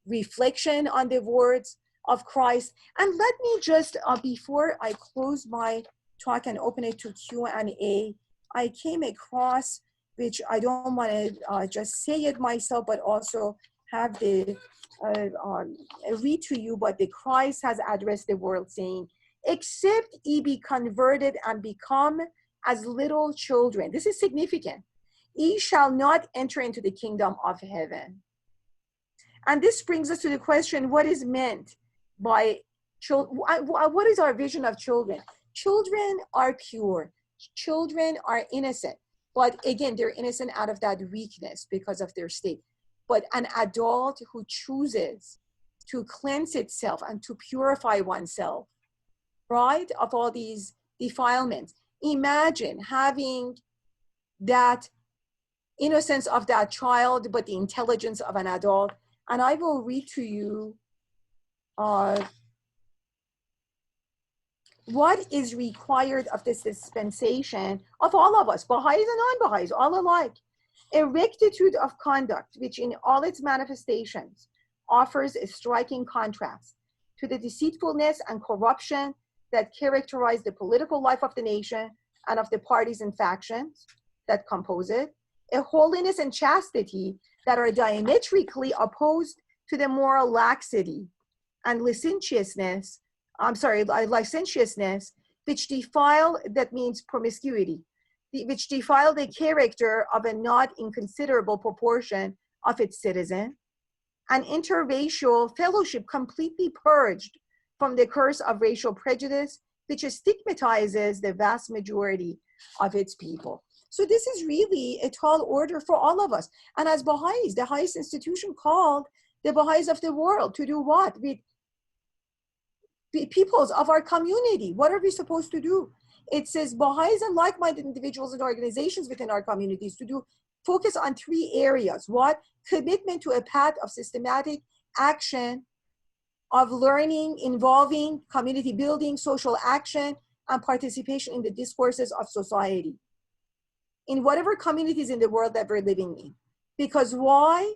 reflection on the words of Christ. And let me just, before I close my talk and open it to Q&A, I came across, which I don't want to just say it myself, but also have the read to you what the Christ has addressed the world, saying, except ye be converted and become as little children. This is significant. Ye shall not enter into the kingdom of heaven. And this brings us to the question, what is meant by children? What is our vision of children? Children are pure. Children are innocent. But again, they're innocent out of that weakness because of their state. But an adult who chooses to cleanse itself and to purify oneself, right, of all these defilements. Imagine having that innocence of that child, but the intelligence of an adult. And I will read to you what is required of this dispensation of all of us, Baha'is and non-Baha'is, all alike. A rectitude of conduct, which in all its manifestations offers a striking contrast to the deceitfulness and corruption that characterize the political life of the nation and of the parties and factions that compose it, a holiness and chastity that are diametrically opposed to the moral laxity and licentiousness, which defile, that means promiscuity, which defile the character of a not inconsiderable proportion of its citizens, an interracial fellowship completely purged from the curse of racial prejudice, which stigmatizes the vast majority of its people. So this is really a tall order for all of us. And as Baha'is, the highest institution called the Baha'is of the world to do what? With peoples of our community. What are we supposed to do? It says Baha'is and like-minded individuals and organizations within our communities to do focus on three areas. What? Commitment to a path of systematic action, of learning, involving community building, social action, and participation in the discourses of society, in whatever communities in the world that we're living in. Because why?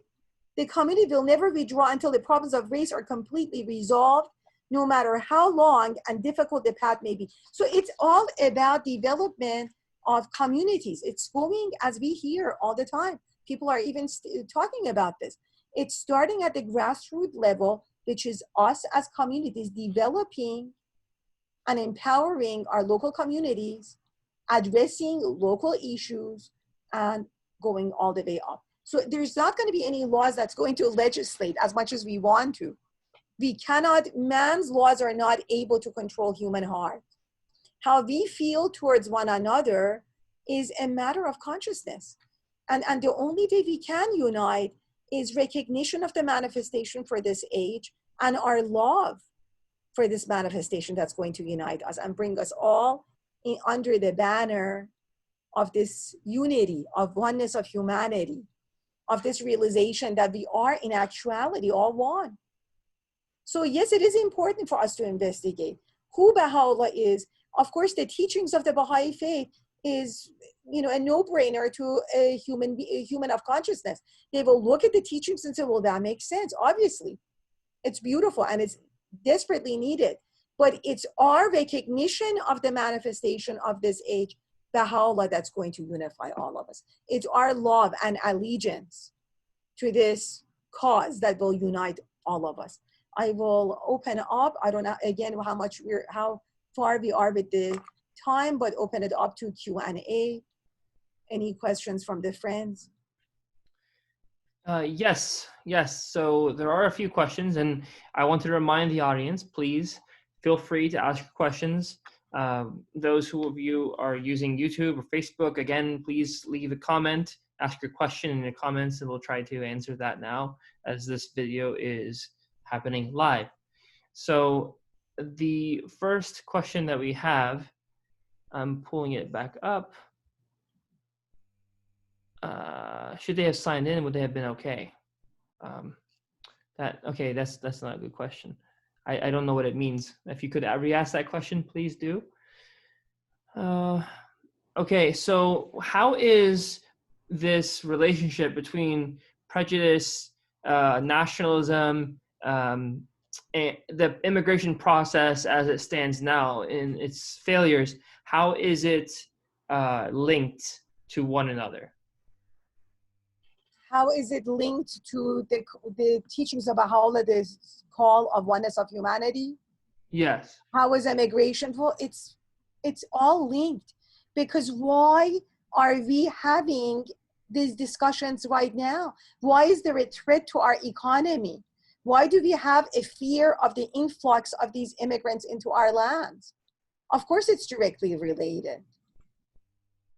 The community will never withdraw until the problems of race are completely resolved, no matter how long and difficult the path may be. So it's all about development of communities. It's going, as we hear all the time, people are even talking about this. It's starting at the grassroots level, which is us as communities developing and empowering our local communities, addressing local issues, and going all the way up. So there's not going to be any laws that's going to legislate as much as we want to. We cannot, man's laws are not able to control human heart. How we feel towards one another is a matter of consciousness. And the only way we can unite is recognition of the manifestation for this age and our love for this manifestation that's going to unite us and bring us all under the banner of this unity, of oneness of humanity, of this realization that we are in actuality all one. So yes, it is important for us to investigate who Baha'u'llah is. Of course, the teachings of the Baha'i faith is, you know, a no-brainer to a human of consciousness. They will look at the teachings and say, well, that makes sense. Obviously, it's beautiful and it's desperately needed. But it's our recognition of the manifestation of this age, Baha'u'llah, that's going to unify all of us. It's our love and allegiance to this cause that will unite all of us. I will open up, I don't know, again, how far we are with the time, but open it up to Q&A. Any questions from the friends? Yes. So there are a few questions, and I want to remind the audience, please feel free to ask questions. Those of you are using YouTube or Facebook, again, please leave a comment, ask your question in the comments, and we'll try to answer that now as this video is happening live. So the first question that we have, I'm pulling it back up. Should they have signed in? Would they have been okay? Okay, that's not a good question. I don't know what it means. If you could re-ask that question, please do. Okay, so how is this relationship between prejudice, nationalism, and the immigration process as it stands now in its failures, how is it linked to one another? How is it linked to the teachings of Baha'u'llah, the call of oneness of humanity? Yes. How is immigration? Well, it's all linked, because why are we having these discussions right now? Why is there a threat to our economy? Why do we have a fear of the influx of these immigrants into our lands? Of course, it's directly related.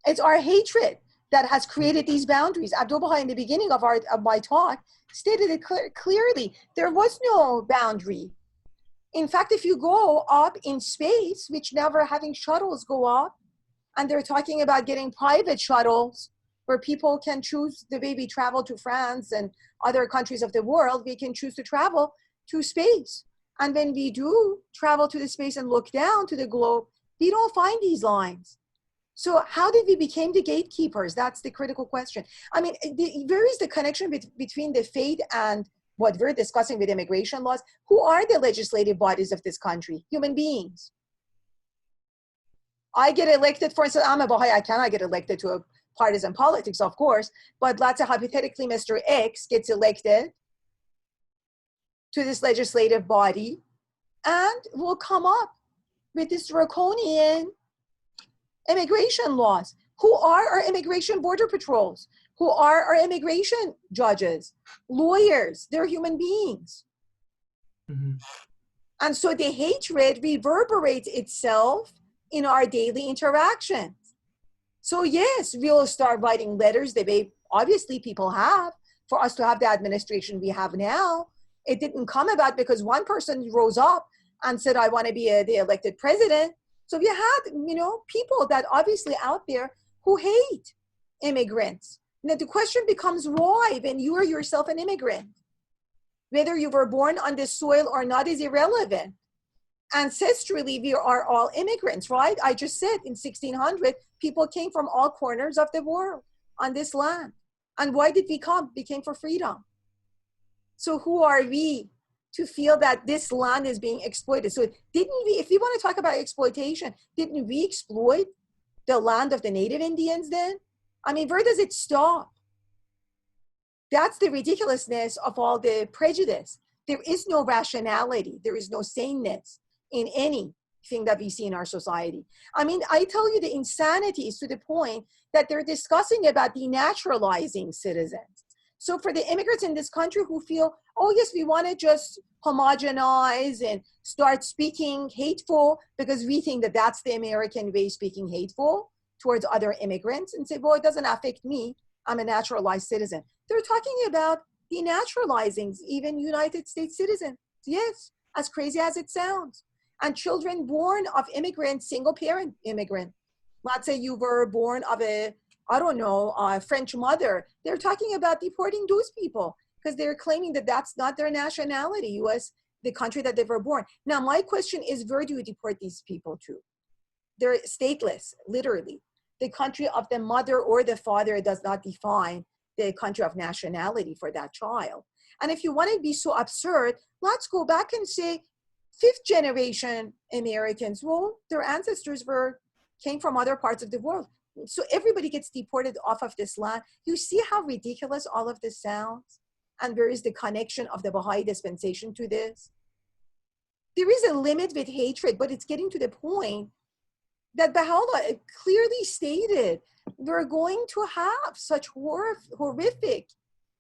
It's our hatred that has created these boundaries. Abdu'l-Baha, in the beginning of my talk, stated it clearly. There was no boundary. In fact, if you go up in space, which now we're having shuttles go up, and they're talking about getting private shuttles where people can choose, the way we travel to France and other countries of the world, we can choose to travel to space. And when we do travel to the space and look down to the globe, we don't find these lines. So how did we become the gatekeepers? That's the critical question. I mean, where is the connection between the faith and what we're discussing with immigration laws? Who are the legislative bodies of this country? Human beings. I get elected, for instance, I'm a Baha'i, I cannot get elected to a partisan politics, of course, but let's say hypothetically Mr. X gets elected to this legislative body and will come up with this draconian immigration laws. Who are our immigration border patrols? Who are our immigration judges? Lawyers, they're human beings. Mm-hmm. And so the hatred reverberates itself in our daily interactions. So yes, we'll start writing letters the way obviously people have for us to have the administration we have now. It didn't come about because one person rose up and said, I want to be the elected president. So we had, people that obviously out there who hate immigrants. Now the question becomes why when you are yourself an immigrant? Whether you were born on this soil or not is irrelevant. Ancestrally, we are all immigrants, right? I just said in 1600, people came from all corners of the world on this land. And why did we come? We came for freedom. So who are we to feel that this land is being exploited? So didn't we, if we want to talk about exploitation, didn't we exploit the land of the native Indians then? I mean, where does it stop? That's the ridiculousness of all the prejudice. There is no rationality. There is no saneness in anything that we see in our society. I mean, I tell you, the insanity is to the point that they're discussing about denaturalizing citizens. So for the immigrants in this country who feel, oh yes, we want to just homogenize and start speaking hateful because we think that that's the American way, speaking hateful towards other immigrants, and say, well, it doesn't affect me. I'm a naturalized citizen. They're talking about denaturalizing even United States citizens. Yes, as crazy as it sounds. And children born of immigrants, single parent immigrant. Let's say you were born of a French mother. They're talking about deporting those people because they're claiming that that's not their nationality, US, the country that they were born. Now, my question is, where do you deport these people to? They're stateless, literally. the country of the mother or the father does not define the country of nationality for that child. And if you want to be so absurd, let's go back and say fifth generation Americans, well, their ancestors came from other parts of the world. So everybody gets deported off of this land. You see how ridiculous all of this sounds? And where is the connection of the Baha'i dispensation to this? There is a limit with hatred, but it's getting to the point that Baha'u'llah clearly stated we're going to have such horrific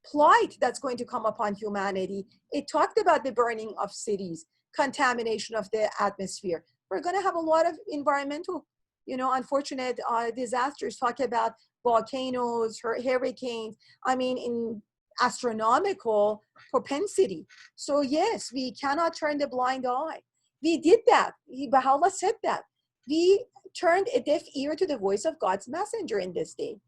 plight that's going to come upon humanity. It talked about the burning of cities, contamination of the atmosphere. We're going to have a lot of environmental, unfortunate disasters. Talk about volcanoes, hurricanes. I mean, in astronomical propensity. So yes, we cannot turn the blind eye. We did that. Baha'u'llah said that. We turned a deaf ear to the voice of God's messenger in this day.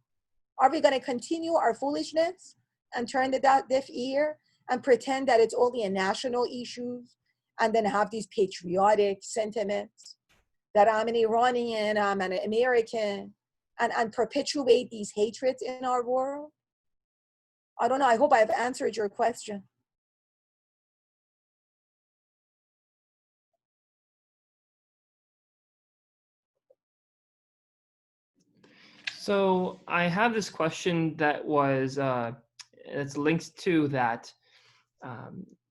Are we going to continue our foolishness and turn the deaf ear and pretend that it's only a national issue and then have these patriotic sentiments that I'm an Iranian, I'm an American, and perpetuate these hatreds in our world? I don't know. I hope I've answered your question. So I have this question that was it's linked to that.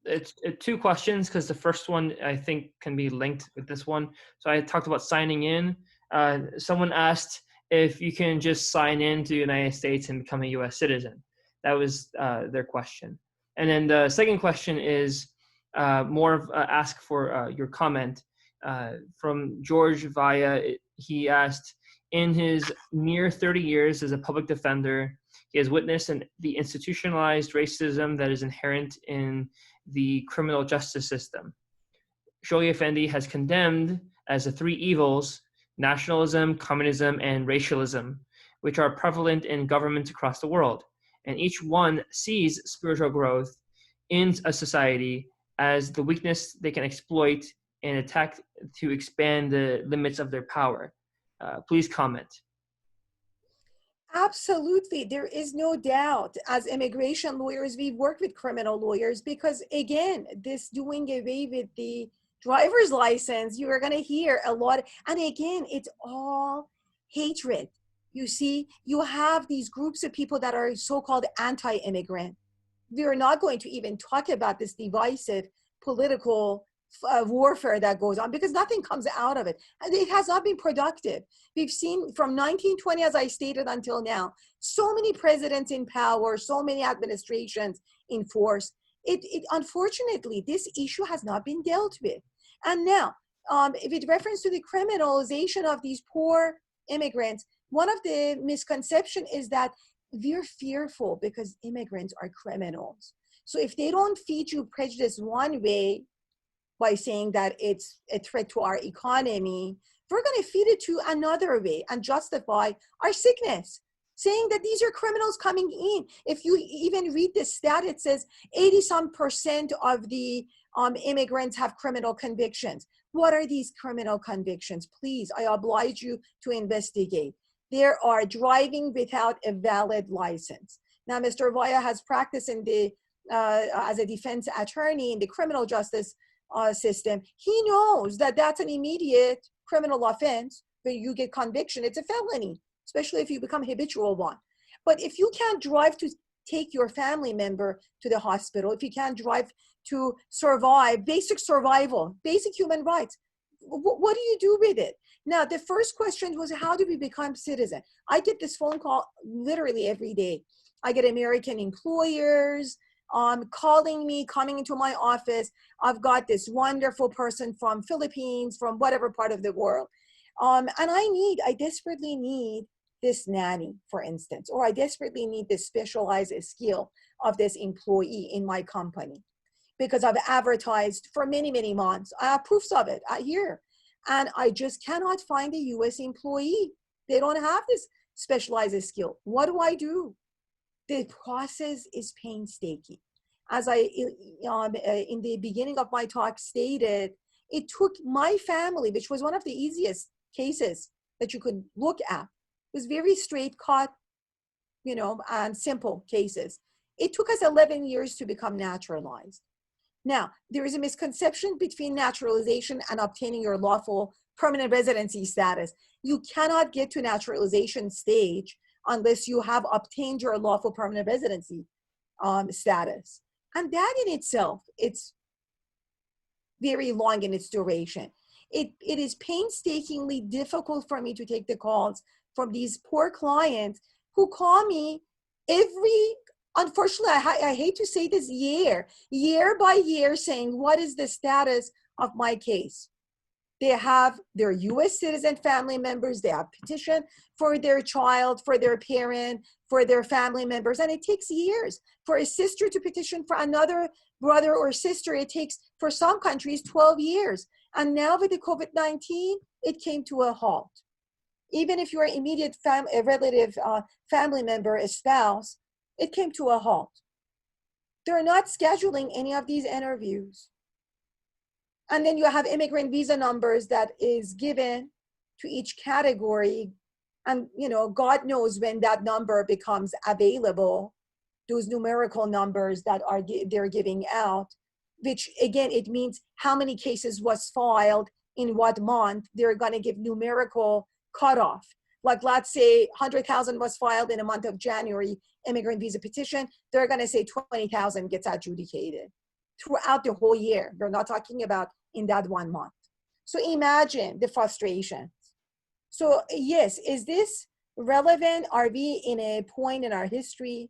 It's two questions because the first one I think can be linked with this one. So I talked about signing in. Someone asked if you can just sign in to the United States and become a U.S. citizen. That was their question. And then the second question is more of ask for your comment from George Vaya. He asked, in his near 30 years as a public defender, he has witnessed the institutionalized racism that is inherent in the criminal justice system. Shogi Effendi has condemned as the three evils, nationalism, communism, and racialism, which are prevalent in governments across the world. And each one sees spiritual growth in a society as the weakness they can exploit and attack to expand the limits of their power. Please comment. Absolutely. There is no doubt. As immigration lawyers, we work with criminal lawyers because, again, this doing away with the driver's license, you are going to hear a lot. And again, it's all hatred. You see, you have these groups of people that are so-called anti-immigrant. We are not going to even talk about this divisive political warfare that goes on because nothing comes out of it. And it has not been productive. We've seen from 1920, as I stated, until now, so many presidents in power, so many administrations in force. Unfortunately, this issue has not been dealt with. And now, with reference to the criminalization of these poor immigrants, one of the misconceptions is that we're fearful because immigrants are criminals. So if they don't feed you prejudice one way, by saying that it's a threat to our economy, we're going to feed it to another way and justify our sickness, saying that these are criminals coming in. If you even read the stat, it says 80% of the immigrants have criminal convictions. What are these criminal convictions? Please, I oblige you to investigate. There are driving without a valid license. Now, Mr. Vaya has practiced in the as a defense attorney in the criminal justice system. He knows that that's an immediate criminal offense. When you get conviction, it's a felony, especially if you become habitual one. But if you can't drive to take your family member to the hospital, if you can't drive to survive, basic survival, basic human rights, what do you do with it? Now, the first question was, how do we become citizen? I get this phone call literally every day. I get American employers calling me, coming into my office. I've got this wonderful person from Philippines, from whatever part of the world. And I desperately need this nanny, for instance, or I desperately need this specialized skill of this employee in my company because I've advertised for many, many months. I have proofs of it here. And I just cannot find a US employee. They don't have this specialized skill. What do? The process is painstaking. As I, in the beginning of my talk stated, it took my family, which was one of the easiest cases that you could look at, was very straight cut, you know, and simple cases. It took us 11 years to become naturalized. Now, there is a misconception between naturalization and obtaining your lawful permanent residency status. You cannot get to naturalization stage unless you have obtained your lawful permanent residency status. And that in itself, it's very long in its duration. It is painstakingly difficult for me to take the calls from these poor clients who call me unfortunately, I hate to say this, year by year, saying, what is the status of my case? They have their US citizen family members, they have petitioned for their child, for their parent, for their family members, and it takes years. For a sister to petition for another brother or sister, it takes, for some countries, 12 years. And now with the COVID-19, it came to a halt. Even if you're an immediate relative, family member, a spouse, it came to a halt. They're not scheduling any of these interviews. And then you have immigrant visa numbers that is given to each category. And, you know, God knows when that number becomes available, those numerical numbers that they're giving out, which again, it means how many cases was filed in what month. They're going to give numerical cutoff. Like, let's say 100,000 was filed in the month of January, immigrant visa petition. They're going to say 20,000 gets adjudicated throughout the whole year. They're not talking about in that 1 month. So imagine the frustration. So yes, is this relevant? Are we in a point in our history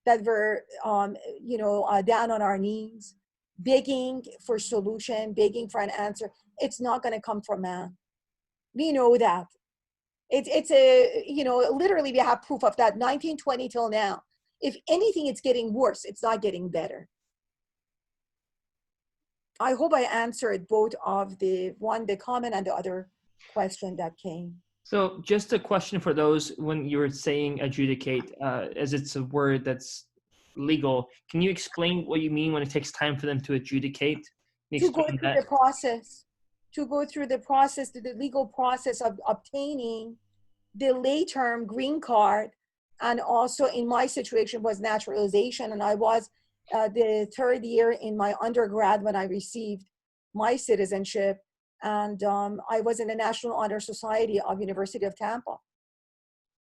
that we're, down on our knees, begging for solution, begging for an answer? It's not going to come from man. We know that. It's literally we have proof of that, 1920 till now. If anything, it's getting worse. It's not getting better. I hope I answered both of the comment and the other question that came. So just a question for those, when you were saying adjudicate, as it's a word that's legal, can you explain what you mean when it takes time for them to adjudicate? To go through the process. To go through the process, the legal process of obtaining the late term green card, and also in my situation was naturalization. And I was the third year in my undergrad when I received my citizenship, and I was in the National Honor Society of University of Tampa.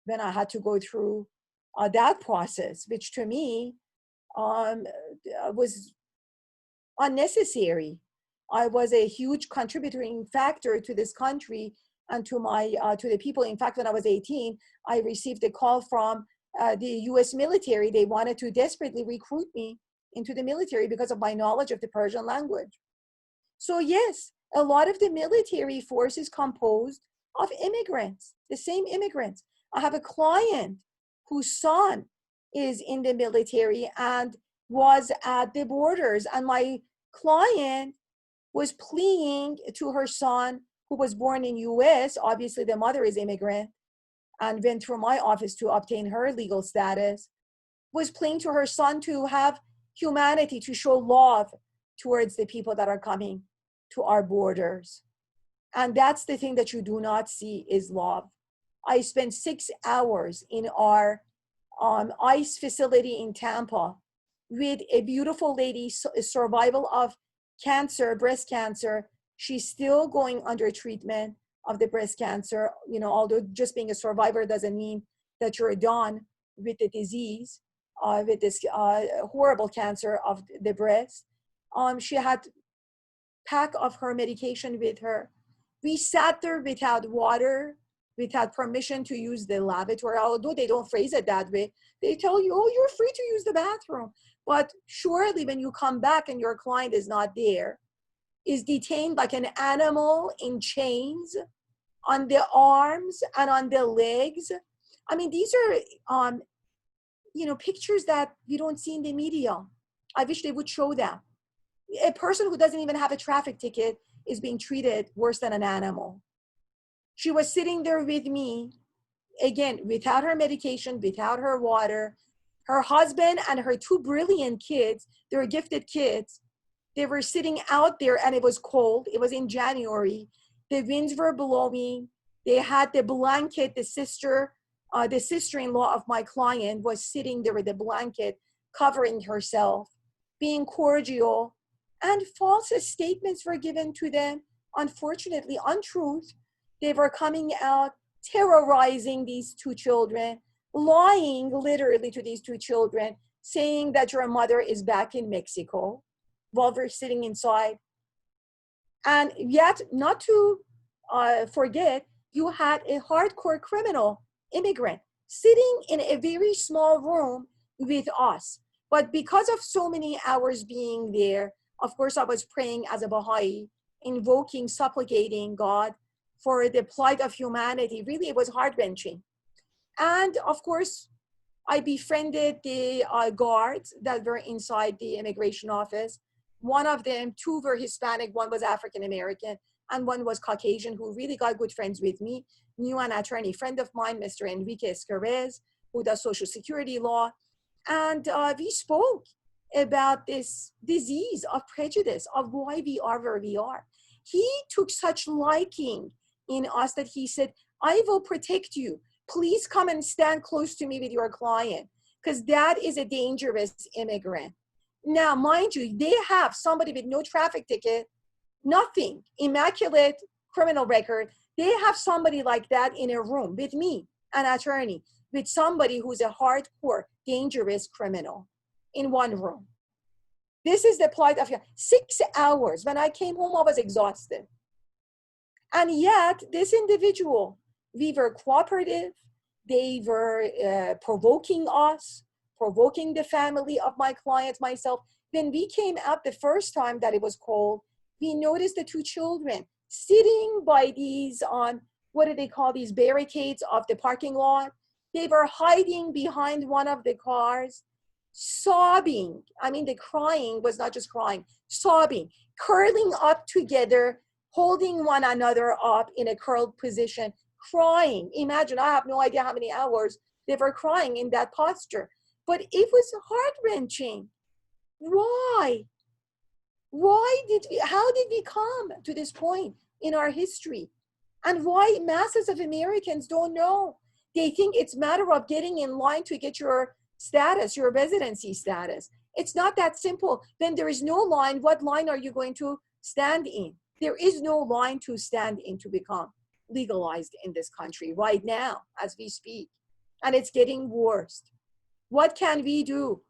Then I had to go through that process, which to me was unnecessary. I was a huge contributing factor to this country and to the people. In fact, when I was 18, I received a call from the US military. They wanted to desperately recruit me into the military because of my knowledge of the Persian language. So yes, a lot of the military force is composed of immigrants, the same immigrants. I have a client whose son is in the military and was at the borders, and my client was pleading to her son, who was born in US, obviously the mother is immigrant, and went through my office to obtain her legal status, was pleading to her son to have humanity, to show love towards the people that are coming to our borders. And that's the thing that you do not see is love. I spent 6 hours in our ICE facility in Tampa with a beautiful lady, survival of cancer, breast cancer. She's still going under treatment of the breast cancer, although just being a survivor doesn't mean that you're done with the disease, with this horrible cancer of the breast. She had pack of her medication with her. We sat there without water, without permission to use the lavatory, although they don't phrase it that way. They tell you, oh, you're free to use the bathroom. But surely when you come back and your client is not there, is detained like an animal in chains on the arms and on the legs. I mean, these are, pictures that we don't see in the media. I wish they would show them. A person who doesn't even have a traffic ticket is being treated worse than an animal. She was sitting there with me, again, without her medication, without her water. Her husband and her 2 brilliant kids, they were gifted kids. They were sitting out there and it was cold. It was in January. The winds were blowing. They had the blanket, the sister the sister-in-law of my client was sitting there with a blanket, covering herself, being cordial, and false statements were given to them. Unfortunately, untruth. They were coming out, terrorizing these two children, lying literally to these two children, saying that your mother is back in Mexico while we're sitting inside. And yet, not to forget, you had a hardcore criminal immigrant sitting in a very small room with us. But because of so many hours being there, of course, I was praying as a Baha'i, invoking, supplicating God for the plight of humanity. Really, it was heart-wrenching. And of course, I befriended the guards that were inside the immigration office. One of them, two were Hispanic, one was African-American, and one was Caucasian, who really got good friends with me. Knew an attorney friend of mine, Mr. Enrique Escarez, who does Social Security law. And we spoke about this disease of prejudice, of why we are where we are. He took such liking in us that he said, I will protect you. Please come and stand close to me with your client, because that is a dangerous immigrant. Now, mind you, they have somebody with no traffic ticket, nothing, immaculate criminal record. They have somebody like that in a room with me, an attorney, with somebody who's a hardcore, dangerous criminal in one room. This is the plight of 6 hours. When I came home, I was exhausted. And yet, this individual, we were cooperative. They were provoking us, provoking the family of my client, myself. When we came out the first time that it was cold, we noticed the two children sitting by these, what do they call these, barricades of the parking lot. They were hiding behind one of the cars, sobbing. I mean, the crying was not just crying, sobbing, curling up together, holding one another up in a curled position, crying. Imagine, I have no idea how many hours they were crying in that posture. But it was heart-wrenching. Why? How did we come to this point in our history? And why masses of Americans don't know? They think it's a matter of getting in line to get your status, your residency status. It's not that simple. Then there is no line. What line are you going to stand in? There is no line to stand in to become legalized in this country right now as we speak. And it's getting worse. What can we do?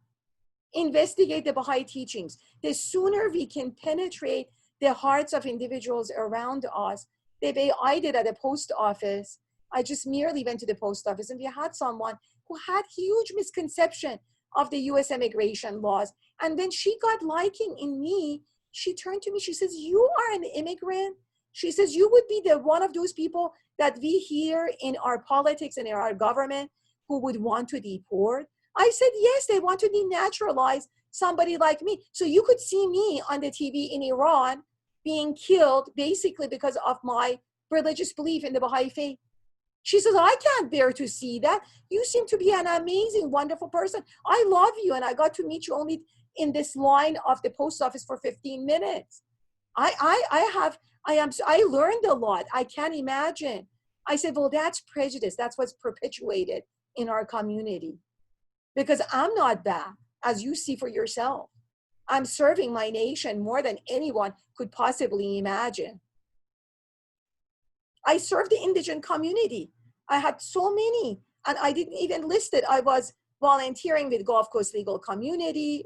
Investigate the Baha'i teachings. The sooner we can penetrate the hearts of individuals around us, the way I did at the post office. I just merely went to the post office and we had someone who had huge misconception of the US immigration laws. And when she got liking in me, she turned to me, she says, you are an immigrant. She says, you would be the one of those people that we hear in our politics and in our government who would want to deport. I said, yes, they want to denaturalize somebody like me. So you could see me on the TV in Iran being killed basically because of my religious belief in the Baha'i faith. She says, I can't bear to see that. You seem to be an amazing, wonderful person. I love you. And I got to meet you only in this line of the post office for 15 minutes. I learned a lot. I can't imagine. I said, well, that's prejudice. That's what's perpetuated in our community. Because I'm not bad, as you see for yourself. I'm serving my nation more than anyone could possibly imagine. I served the indigent community. I had so many, and I didn't even list it. I was volunteering with Gulf Coast Legal Community,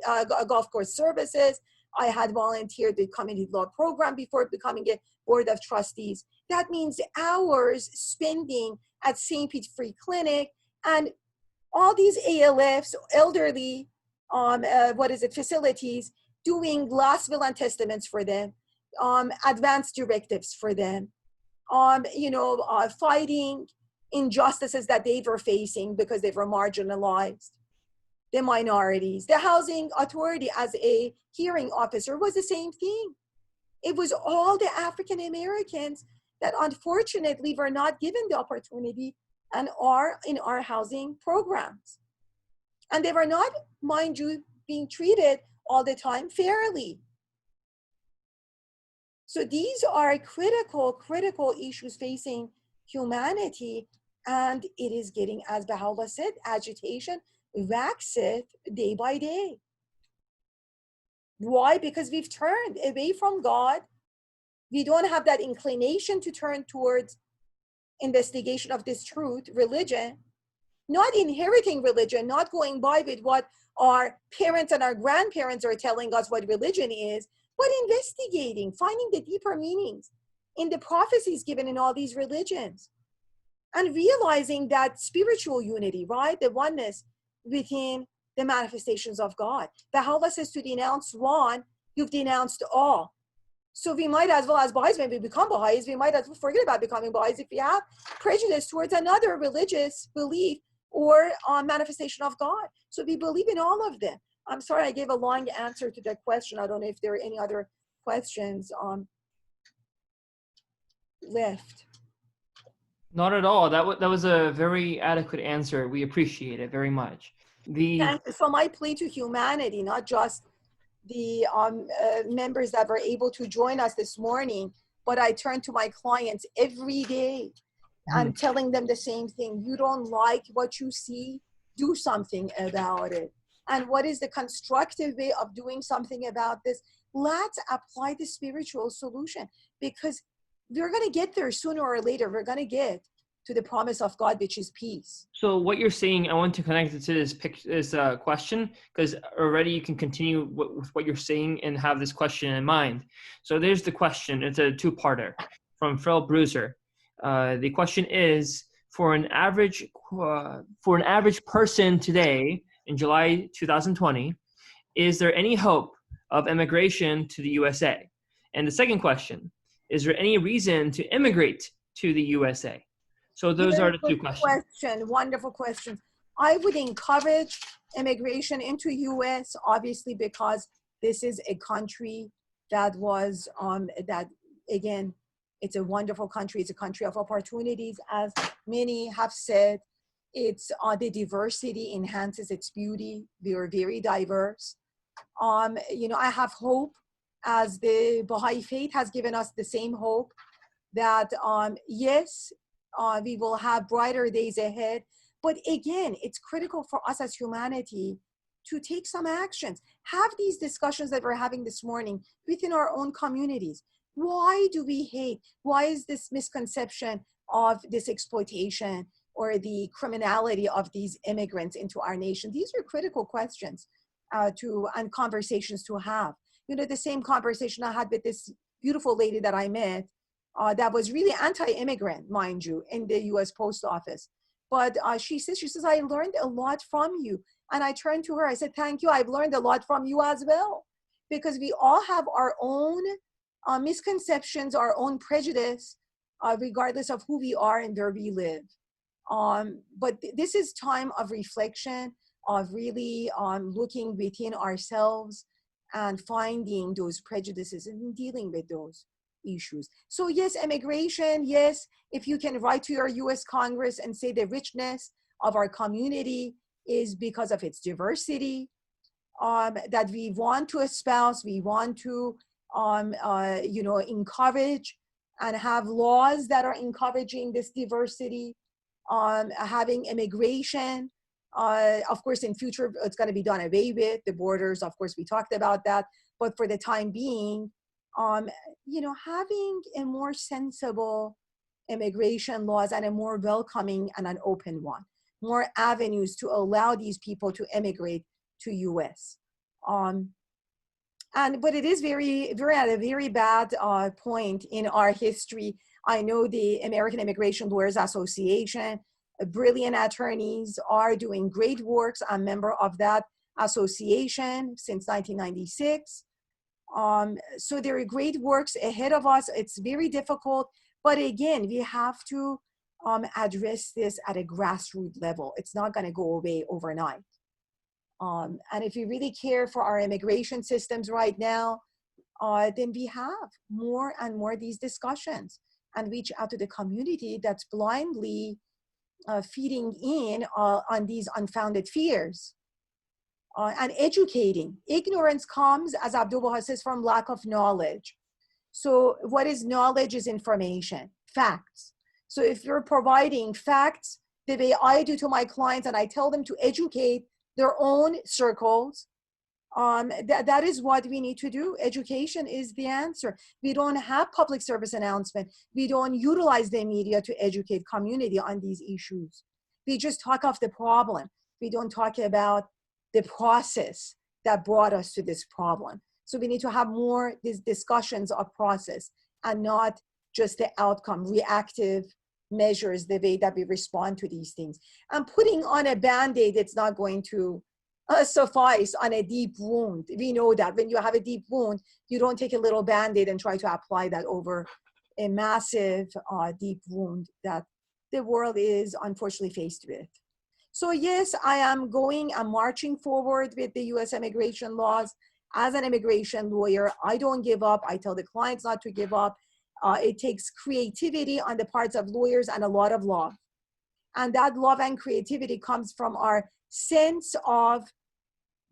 Gulf Coast Services. I had volunteered with Community Law Program before becoming a Board of Trustees. That means hours spending at St. Pete Free Clinic and all these ALFs, elderly, facilities, doing last will and testaments for them, advance directives for them, fighting injustices that they were facing because they were marginalized, the minorities. The housing authority as a hearing officer was the same thing. It was all the African Americans that unfortunately were not given the opportunity and are in our housing programs. And they were not, mind you, being treated all the time fairly. So these are critical issues facing humanity. And it is getting, as Baha'u'llah said, agitation waxeth day by day. Why? Because we've turned away from God. We don't have that inclination to turn towards investigation of this truth, religion, not inheriting religion, not going by with what our parents and our grandparents are telling us what religion is, but investigating, finding the deeper meanings in the prophecies given in all these religions, and realizing that spiritual unity, right? The oneness within the manifestations of God. Baha'u'llah says to denounce one, you've denounced all. So we might as well, as Baha'is, when we become Baha'is, we might as well forget about becoming Baha'is if we have prejudice towards another religious belief or manifestation of God. So we believe in all of them. I'm sorry I gave a long answer to that question. I don't know if there are any other questions left. Not at all. That was a very adequate answer. We appreciate it very much. So my plea to humanity, not just the members that were able to join us this morning, but I turn to my clients every day and telling them the same thing. You don't like what you see, do something about it. And what is the constructive way of doing something about this? Let's apply the spiritual solution, because we're going to get there sooner or later. We're going to get to the promise of God, which is peace. So what you're saying, I want to connect it to this question, because already you can continue with what you're saying and have this question in mind. So there's the question. It's a two-parter from Phil Bruiser. The question is, for an average person today in July 2020, is there any hope of immigration to the USA? And the second question, is there any reason to immigrate to the USA? So those are the two questions. Wonderful question. I would encourage immigration into US, obviously, because this is a country that was, that again, it's a wonderful country. It's a country of opportunities. As many have said, it's the diversity enhances its beauty. We are very diverse. You know, I have hope, as the Baha'i faith has given us the same hope, that yes, we will have brighter days ahead. But again, it's critical for us as humanity to take some actions. Have these discussions that we're having this morning within our own communities. Why do we hate? Why is this misconception of this exploitation or the criminality of these immigrants into our nation? These are critical questions and conversations to have. You know, the same conversation I had with this beautiful lady that I met, that was really anti-immigrant, mind you, in the US Post Office. But she says, I learned a lot from you. And I turned to her, I said, thank you, I've learned a lot from you as well. Because we all have our own misconceptions, our own prejudice, regardless of who we are and where we live. But this is time of reflection, of really looking within ourselves and finding those prejudices and dealing with those issues. So yes, immigration, yes, if you can write to your US Congress and say the richness of our community is because of its diversity, that we want to espouse, we want to you know, encourage and have laws that are encouraging this diversity, having immigration. Of course, in future, it's going to be done away with. The borders, of course, we talked about that. But for the time being, you know, having a more sensible immigration laws and a more welcoming and an open one, more avenues to allow these people to immigrate to US. But it is we're at a very bad point in our history. I know the American Immigration Lawyers Association, brilliant attorneys, are doing great works. I'm a member of that association since 1996. So there are great works ahead of us. It's very difficult, but again, we have to address this at a grassroots level. It's not going to go away overnight. And if we really care for our immigration systems right now, then we have more and more these discussions and reach out to the community that's blindly feeding in on these unfounded fears. And educating. Ignorance comes, as Abdu'l-Baha says, from lack of knowledge. So what is knowledge is information, facts. So if you're providing facts the way I do to my clients, and I tell them to educate their own circles, that is what we need to do. Education is the answer. We don't have public service announcement. We don't utilize the media to educate community on these issues. We just talk of the problem. We don't talk about the process that brought us to this problem. So we need to have more these discussions of process and not just the outcome, reactive measures, the way that we respond to these things. And putting on a Band-Aid, it's not going to suffice on a deep wound. We know that when you have a deep wound, you don't take a little Band-Aid and try to apply that over a massive deep wound that the world is unfortunately faced with. So yes, I'm marching forward with the US immigration laws. As an immigration lawyer, I don't give up. I tell the clients not to give up. It takes creativity on the parts of lawyers and a lot of love. And that love and creativity comes from our sense of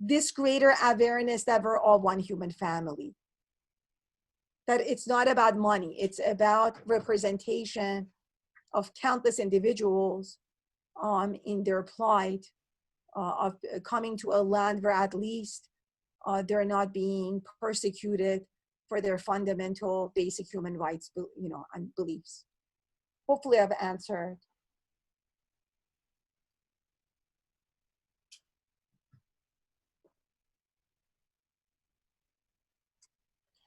this greater awareness that we're all one human family. That it's not about money, it's about representation of countless individuals in their plight of coming to a land where at least they're not being persecuted for their fundamental basic human rights, and beliefs. Hopefully I've answered.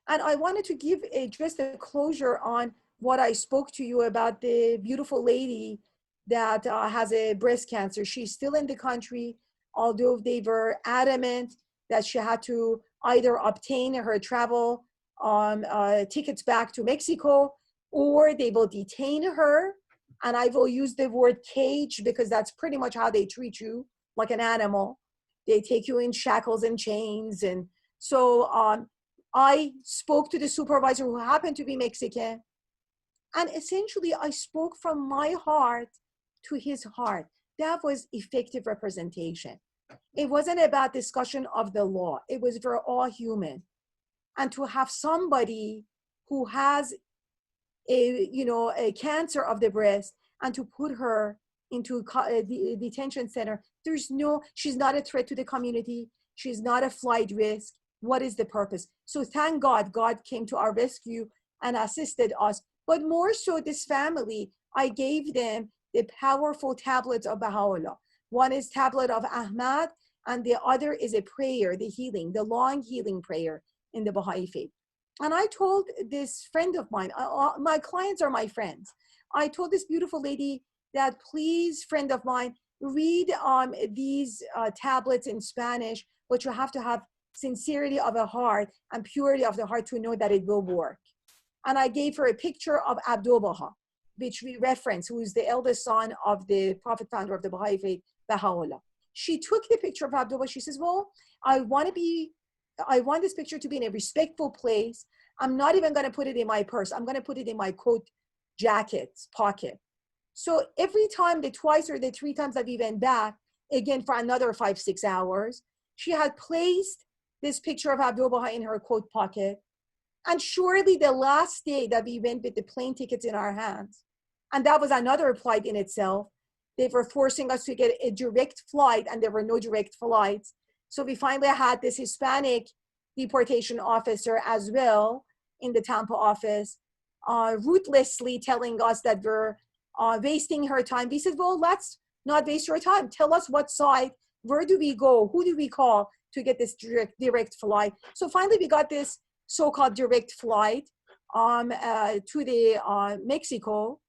And I wanted to give just a closure on what I spoke to you about the beautiful lady that has a breast cancer. She's still in the country, although they were adamant that she had to either obtain her travel tickets back to Mexico, or they will detain her. And I will use the word cage because that's pretty much how they treat you, like an animal. They take you in shackles and chains. And so I spoke to the supervisor who happened to be Mexican. And essentially, I spoke from my heart to his heart. That was effective representation. It wasn't about discussion of the law. It was for all human. And to have somebody who has a cancer of the breast and to put her into a detention center, she's not a threat to the community. She's not a flight risk. What is the purpose? So thank God, God came to our rescue and assisted us. But more so, this family, I gave them the powerful tablets of Baha'u'llah. One is tablet of Ahmad, and the other is a prayer, the long healing prayer in the Baha'i faith. And I told this friend of mine, my clients are my friends. I told this beautiful lady that, please, friend of mine, read these tablets in Spanish, but you have to have sincerity of a heart and purity of the heart to know that it will work. And I gave her a picture of Abdu'l-Baha, which we reference, who is the eldest son of the prophet founder of the Baha'i faith, Baha'u'llah. She took the picture of Abdu'l-Baha. She says, well, I want this picture to be in a respectful place. I'm not even going to put it in my purse. I'm going to put it in my coat jacket's pocket. So every time, the twice or the three times that we went back, again for another 5-6 hours, she had placed this picture of Abdu'l-Baha in her coat pocket. And surely the last day that we went with the plane tickets in our hands, and that was another plight in itself, they were forcing us to get a direct flight, and there were no direct flights. So we finally had this Hispanic deportation officer as well in the Tampa office, ruthlessly telling us that we're wasting her time. We said, well, let's not waste your time. Tell us what side, where do we go, who do we call to get this direct flight? So finally we got this so-called direct flight to the Mexico,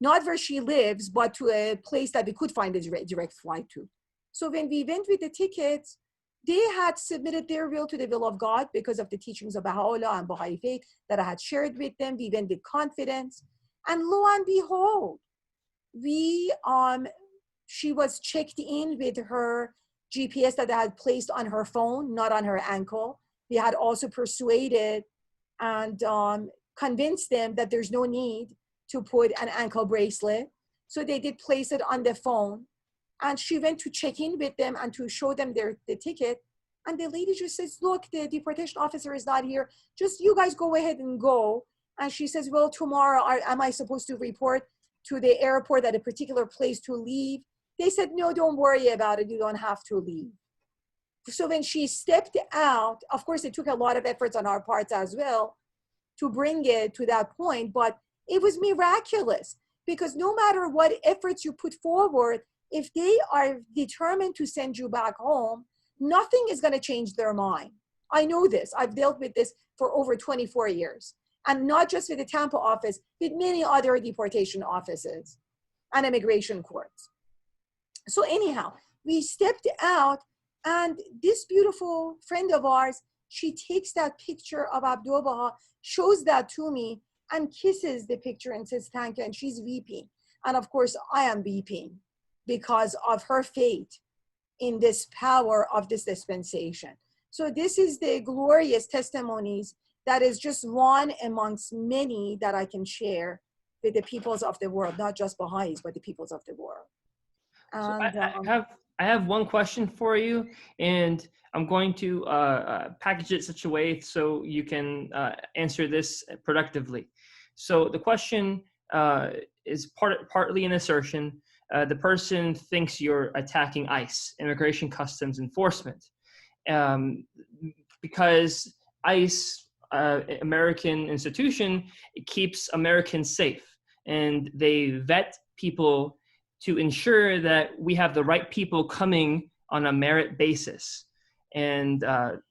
not where she lives, but to a place that we could find a direct flight to. So when we went with the tickets, they had submitted their will to the will of God because of the teachings of Baha'u'llah and Baha'i faith that I had shared with them. We went with confidence. And lo and behold, she was checked in with her GPS that I had placed on her phone, not on her ankle. We had also persuaded and convinced them that there's no need to put an ankle bracelet. So they did place it on the phone. And she went to check in with them and to show them the ticket. And the lady just says, look, the deportation officer is not here. Just you guys go ahead and go. And she says, well, tomorrow, am I supposed to report to the airport at a particular place to leave, they said, no, don't worry about it. You don't have to leave. So when she stepped out, of course, it took a lot of efforts on our parts as well to bring it to that point, but it was miraculous, because no matter what efforts you put forward, if they are determined to send you back home, nothing is going to change their mind. I know this. I've dealt with this for over 24 years. And not just with the Tampa office, with many other deportation offices and immigration courts. So anyhow, we stepped out, and this beautiful friend of ours, she takes that picture of Abdu'l-Baha, shows that to me, and kisses the picture and says, thank you, and she's weeping. And of course, I am weeping because of her faith in this power of this dispensation. So this is the glorious testimonies that is just one amongst many that I can share with the peoples of the world, not just Baha'is, but the peoples of the world. And, So I have one question for you, and I'm going to package it such a way so you can answer this productively. So the question is partly an assertion. The person thinks you're attacking ICE, Immigration Customs Enforcement, because ICE, American institution, it keeps Americans safe, and they vet people to ensure that we have the right people coming on a merit basis. And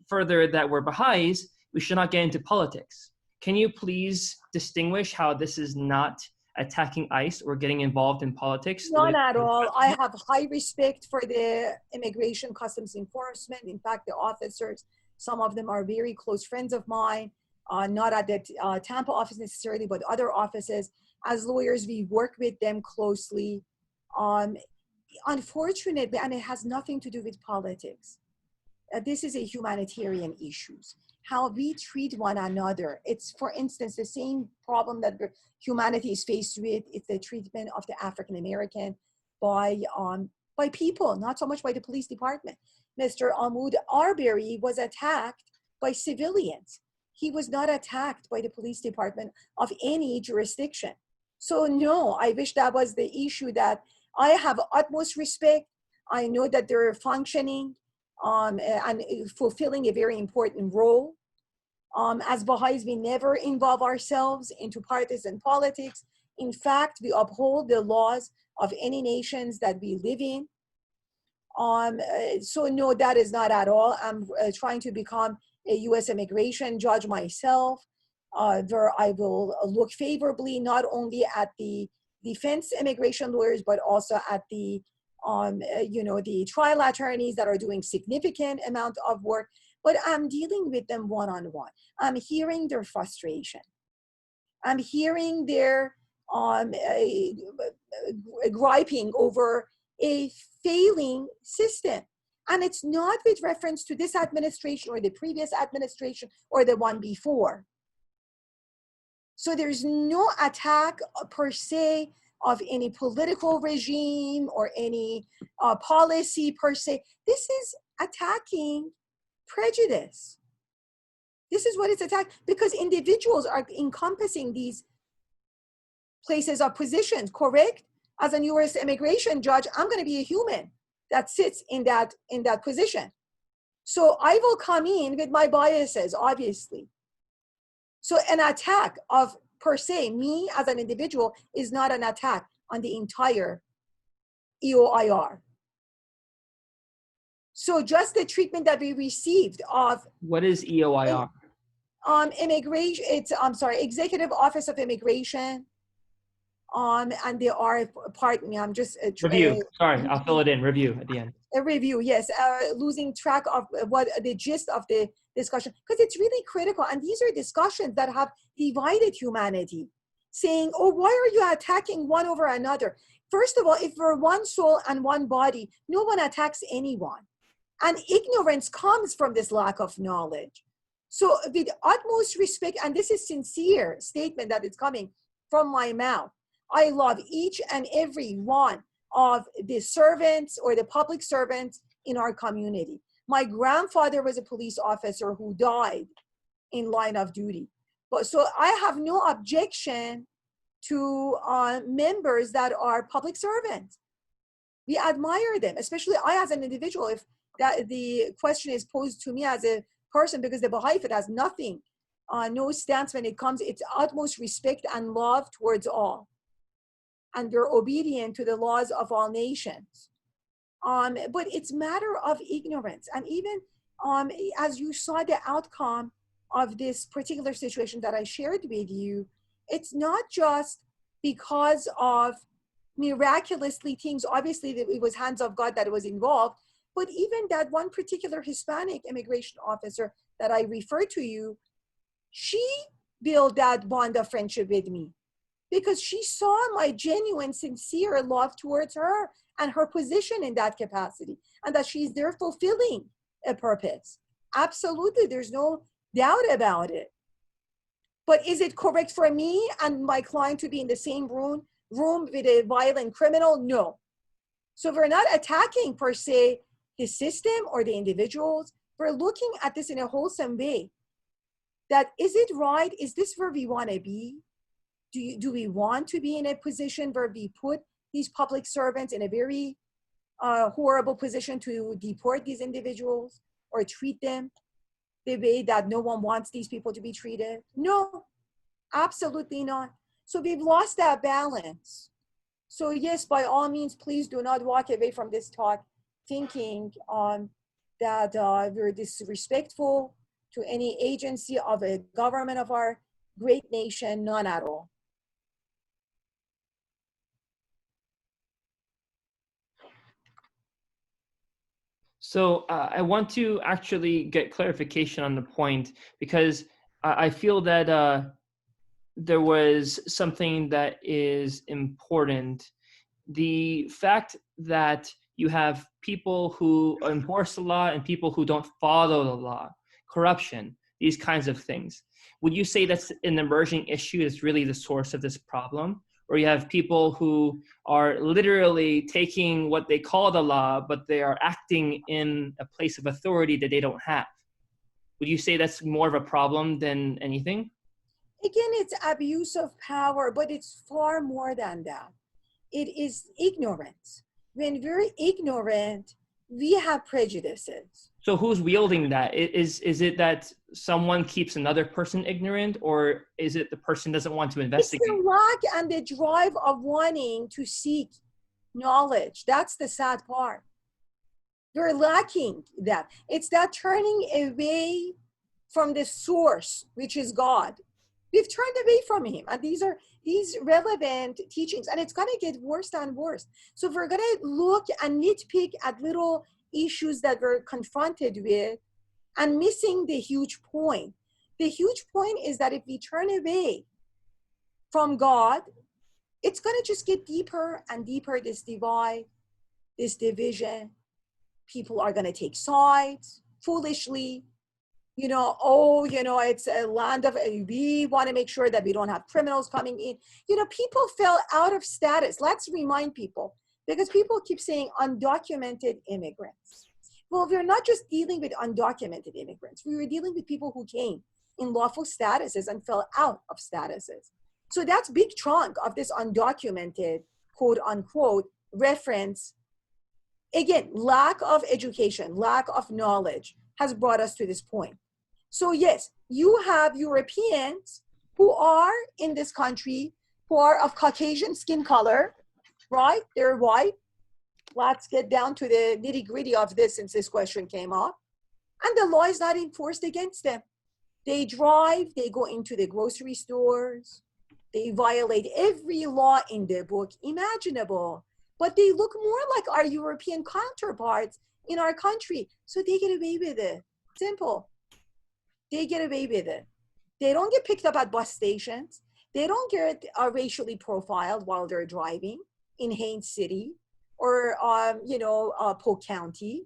further, that we're Baha'is, we should not get into politics. Can you please distinguish how this is not attacking ICE or getting involved in politics? Not at all. I have high respect for the Immigration Customs Enforcement. In fact, the officers, some of them are very close friends of mine, not at the Tampa office necessarily, but other offices. As lawyers, we work with them closely. Unfortunately, and it has nothing to do with politics, this is a humanitarian issue. How we treat one another. It's, for instance, the same problem that humanity is faced with. It's the treatment of the African American by people, not so much by the police department. Mr. Ahmaud Arbery was attacked by civilians. He was not attacked by the police department of any jurisdiction. So no, I wish that was the issue. That I have utmost respect. I know that they're functioning and fulfilling a very important role. As Baha'is, we never involve ourselves into partisan politics. In fact, we uphold the laws of any nations that we live in. So no, that is not at all. I'm trying to become a U.S. immigration judge myself, where I will look favorably not only at the defense immigration lawyers, but also at the the trial attorneys that are doing significant amount of work. But I'm dealing with them one-on-one. I'm hearing their frustration. I'm hearing their griping over a failing system. And it's not with reference to this administration or the previous administration or the one before. So there's no attack per se of any political regime or any policy per se. This is attacking prejudice. This is what it's attacking, because individuals are encompassing these places of positions, correct? As a U.S. immigration judge, I'm going to be a human that sits in that position. So I will come in with my biases, obviously. So an attack of per se, me as an individual, is not an attack on the entire EOIR. So just the treatment that we received of— What is EOIR? Immigration, it's, I'm sorry, Executive Office of Immigration. And they are, pardon me, I'm just— Review, sorry, I'll fill it in, review at the end. A review, yes, losing track of what the gist of the discussion, because it's really critical. And these are discussions that have divided humanity, saying, oh, why are you attacking one over another? First of all, if we're one soul and one body, no one attacks anyone. And ignorance comes from this lack of knowledge. So with utmost respect, and this is sincere statement that is coming from my mouth, I love each and every one of the servants or the public servants in our community. My grandfather was a police officer who died in line of duty. But so I have no objection to members that are public servants. We admire them, especially I as an individual, if that the question is posed to me as a person, because the Baha'i faith has nothing, no stance when it comes, it's utmost respect and love towards all. And we're obedient to the laws of all nations. But it's matter of ignorance. And even as you saw the outcome of this particular situation that I shared with you, it's not just because of miraculously things, obviously it was hands of God that was involved, but even that one particular Hispanic immigration officer that I referred to you, she built that bond of friendship with me because she saw my genuine, sincere love towards her and her position in that capacity, and that she's there fulfilling a purpose. Absolutely, there's no doubt about it. But is it correct for me and my client to be in the same room with a violent criminal? No. So we're not attacking per se the system or the individuals. We're looking at this in a wholesome way. That is it right? Is this where we want to be? Do we want to be in a position where we put these public servants in a very horrible position to deport these individuals or treat them the way that no one wants these people to be treated? No, absolutely not. So we've lost that balance. So yes, by all means, please do not walk away from this talk thinking that we're disrespectful to any agency of a government of our great nation, none at all. So I want to actually get clarification on the point, because I feel that there was something that is important. The fact that you have people who enforce the law and people who don't follow the law, corruption, these kinds of things. Would you say that's an emerging issue that's really the source of this problem? Or you have people who are literally taking what they call the law, but they are acting in a place of authority that they don't have? Would you say that's more of a problem than anything? Again, it's abuse of power, but it's far more than that. It is ignorance. When we're ignorant, we have prejudices. So who's wielding that? Is it that someone keeps another person ignorant, or is it the person doesn't want to investigate? It's the lack and the drive of wanting to seek knowledge. That's the sad part. We're lacking that. It's that turning away from the source, which is God. We've turned away from him. And these are these relevant teachings. And it's going to get worse and worse. So if we're going to look and nitpick at little issues that we're confronted with and missing the huge point. The huge point is that if we turn away from God, it's going to just get deeper and deeper, this divide, this division. People are going to take sides foolishly. It's a land of, we want to make sure that we don't have criminals coming in. People fell out of status. Let's remind people, because people keep saying undocumented immigrants. Well, we're not just dealing with undocumented immigrants. We were dealing with people who came in lawful statuses and fell out of statuses. So that's big chunk of this undocumented, quote unquote, reference. Again, lack of education, lack of knowledge has brought us to this point. So yes, you have Europeans who are in this country, who are of Caucasian skin color, right? They're white. Let's get down to the nitty gritty of this since this question came up. And the law is not enforced against them. They drive, they go into the grocery stores, they violate every law in the book imaginable, but they look more like our European counterparts in our country. So they get away with it. Simple. They get away with it. They don't get picked up at bus stations. They don't get racially profiled while they're driving in Haines City or, Polk County,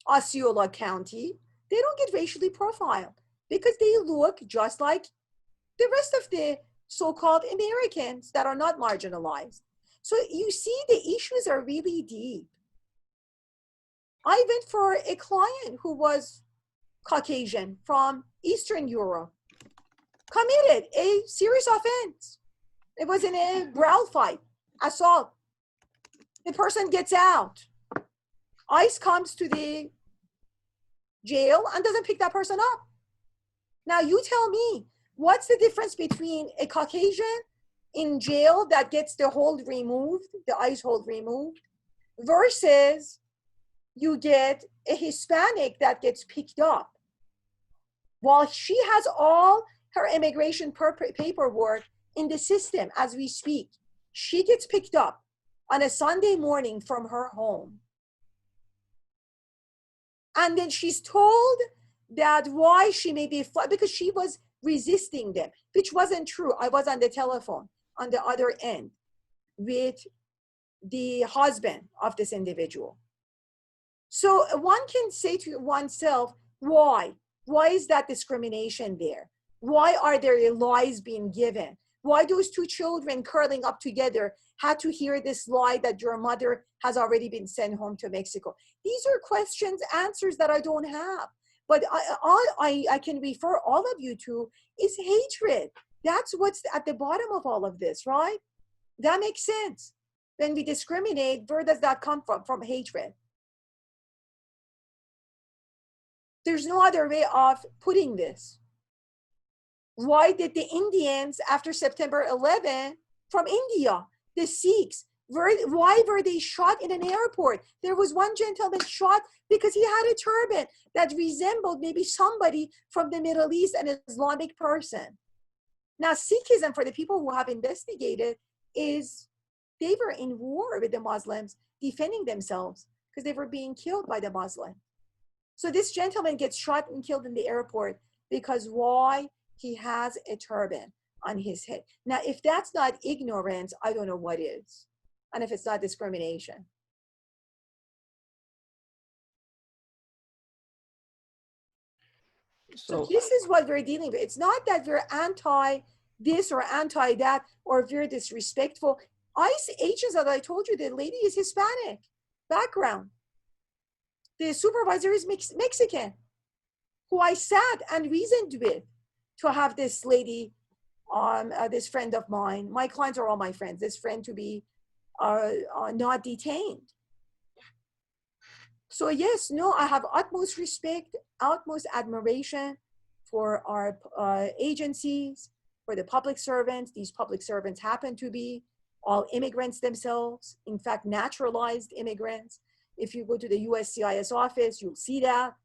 Osceola County. They don't get racially profiled because they look just like the rest of the so-called Americans that are not marginalized. So you see, the issues are really deep. I went for a client who was Caucasian from Eastern Europe, committed a serious offense. It was in a brawl fight, assault. The person gets out. ICE comes to the jail and doesn't pick that person up. Now you tell me, what's the difference between a Caucasian in jail that gets the hold removed, the ICE hold removed, versus you get a Hispanic that gets picked up? While she has all her immigration paperwork in the system as we speak, she gets picked up on a Sunday morning from her home. And then she's told that why she may be, because she was resisting them, which wasn't true. I was on the telephone on the other end with the husband of this individual. So one can say to oneself, why? Why is that discrimination there? Why are there lies being given? Why those two children curling up together had to hear this lie that your mother has already been sent home to Mexico? These are questions, answers that I don't have. But I can refer all of you to is hatred. That's what's at the bottom of all of this, right? That makes sense. When we discriminate, where does that come from? From hatred. There's no other way of putting this. Why did the Indians after September 11 from India, the Sikhs, why were they shot in an airport? There was one gentleman shot because he had a turban that resembled maybe somebody from the Middle East, an Islamic person. Now, Sikhism, for the people who have investigated, is they were in war with the Muslims, defending themselves because they were being killed by the Muslims. So this gentleman gets shot and killed in the airport because why? He has a turban on his head. Now, if that's not ignorance, I don't know what is. And if it's not discrimination. So this is what we're dealing with. It's not that we're anti this or anti that, or we're disrespectful. ICE agents, that I told you, the lady is Hispanic background. The supervisor is Mexican, who I sat and reasoned with to have this lady, this friend of mine. My clients are all my friends. This friend to be not detained. So yes, no, I have utmost respect, utmost admiration for our agencies, for the public servants. These public servants happen to be all immigrants themselves, in fact, naturalized immigrants. If you go to the USCIS office, you'll see that.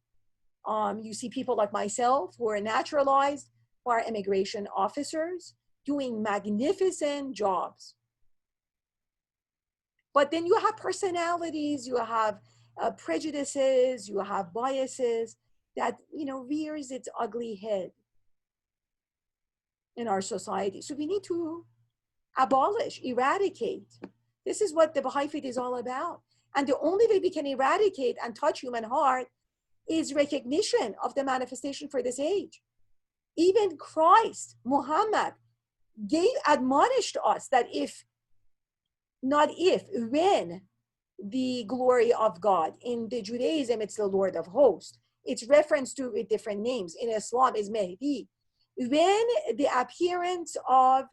You see people like myself who are naturalized, who are immigration officers, doing magnificent jobs. But then you have personalities, you have prejudices, you have biases that, you know, rears its ugly head in our society. So we need to abolish, eradicate. This is what the Baha'i faith is all about. And the only way we can eradicate and touch human heart is recognition of the manifestation for this age. Even Christ, Muhammad, admonished us that when the glory of God, in the Judaism, it's the Lord of hosts. It's referenced to with different names. In Islam, is Mahdi. When the appearance of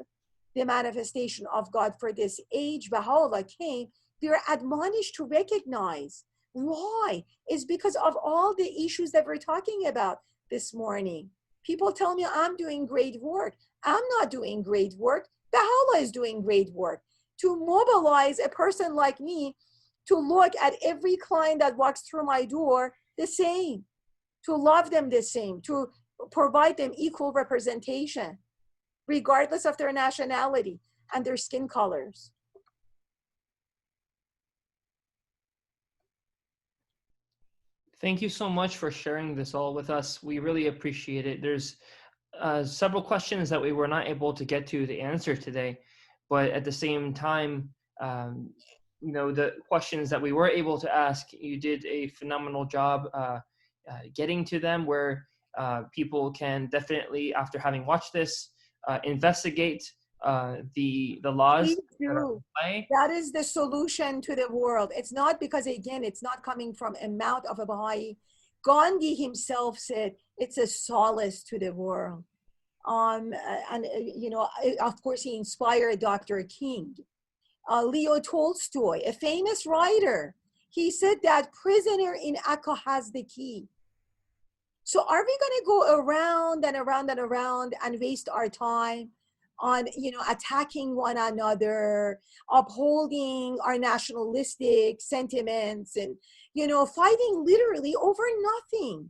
the manifestation of God for this age, Baha'u'llah, came, we are admonished to recognize. Why? It's because of all the issues that we're talking about this morning. People tell me I'm doing great work. I'm not doing great work. Baha'u'llah is doing great work. To mobilize a person like me to look at every client that walks through my door the same, to love them the same, to provide them equal representation, regardless of their nationality and their skin colors. Thank you so much for sharing this all with us. We really appreciate it. There's several questions that we were not able to get to the answer today, but at the same time, you know, the questions that we were able to ask, you did a phenomenal job getting to them, where people can definitely, after having watched this, investigate the laws that are in play. That is the solution to the world. It's not because, again, it's not coming from a mouth of a Baha'i. Gandhi himself said, it's a solace to the world. You know, of course, he inspired Dr. King. Leo Tolstoy, a famous writer, he said that prisoner in Akka has the key. So are we going to go around and around and around and waste our time on, you know, attacking one another, upholding our nationalistic sentiments, and, you know, fighting literally over nothing?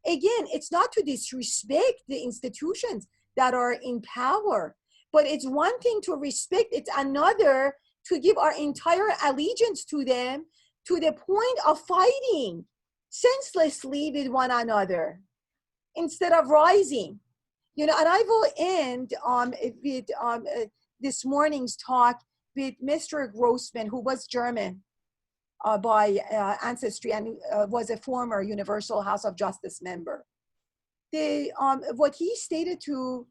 Again, it's not to disrespect the institutions that are in power, but it's one thing to respect, it's another to give our entire allegiance to them to the point of fighting senselessly with one another instead of rising. You know, and I will end with this morning's talk with Mr. Grossman, who was German by ancestry and was a former Universal House of Justice member. What he stated to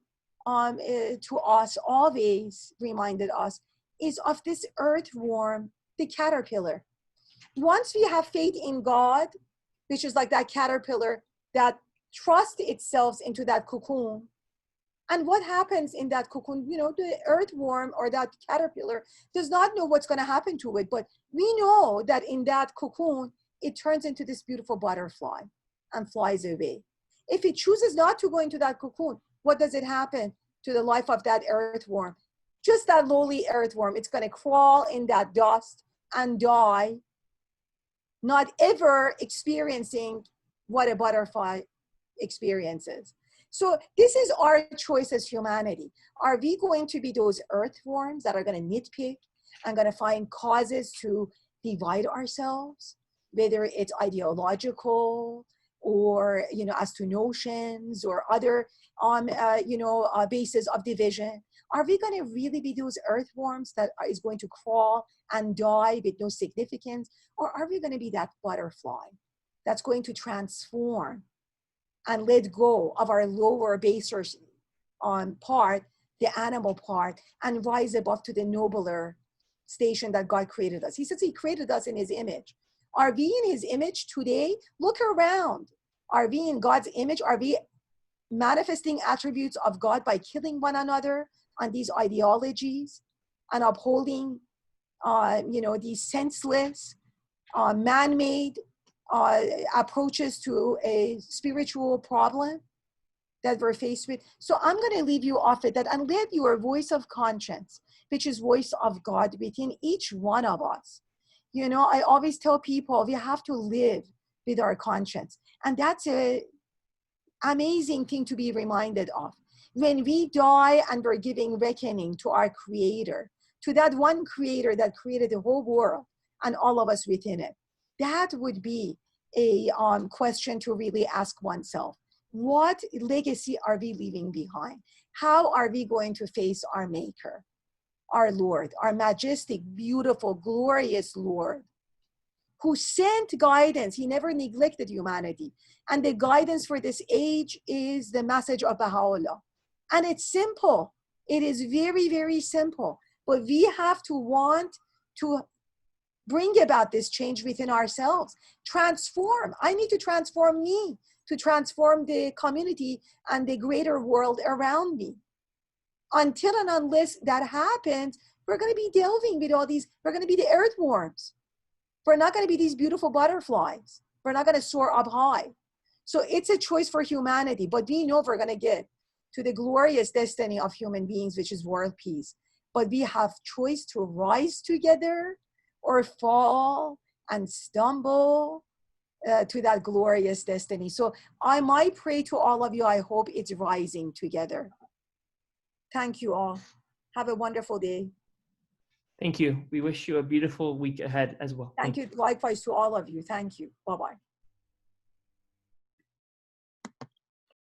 us, always reminded us, is of this earthworm, the caterpillar. Once we have faith in God, which is like that caterpillar that trusts itself into that cocoon, and what happens in that cocoon, you know, the earthworm or that caterpillar does not know what's going to happen to it, but we know that in that cocoon, it turns into this beautiful butterfly and flies away. If it chooses not to go into that cocoon, what does it happen to the life of that earthworm? Just that lowly earthworm, it's going to crawl in that dust and die, not ever experiencing what a butterfly experiences. So this is our choice as humanity. Are we going to be those earthworms that are going to nitpick and going to find causes to divide ourselves, whether it's ideological or, you know, as to notions or other, bases of division? Are we going to really be those earthworms that is going to crawl and die with no significance? Or are we going to be that butterfly that's going to transform and let go of our lower, baser part, the animal part, and rise above to the nobler station that God created us? He says he created us in his image. Are we in his image today? Look around. Are we in God's image? Are we manifesting attributes of God by killing one another on these ideologies and upholding, these senseless, man-made approaches to a spiritual problem that we're faced with? So I'm going to leave you off with that and let your voice of conscience, which is voice of God within each one of us. You know, I always tell people we have to live with our conscience. And that's an amazing thing to be reminded of. When we die and we're giving reckoning to our Creator, to that one Creator that created the whole world and all of us within it, that would be a question to really ask oneself. What legacy are we leaving behind? How are we going to face our Maker, our Lord, our majestic, beautiful, glorious Lord, who sent guidance? He never neglected humanity. And the guidance for this age is the message of Baha'u'llah. And it's simple. It is very, very simple. But we have to want to bring about this change within ourselves. Transform. I need to transform me to transform the community and the greater world around me. Until and unless that happens, we're going to be delving with all these, we're going to be the earthworms. We're not going to be these beautiful butterflies. We're not going to soar up high. So it's a choice for humanity, but we know we're going to get to the glorious destiny of human beings, which is world peace. But we have choice to rise together or fall and stumble to that glorious destiny. So I might pray to all of you. I hope it's rising together. Thank you all. Have a wonderful day. Thank you. We wish you a beautiful week ahead as well. Thank you. Likewise to all of you. Thank you. Bye-bye.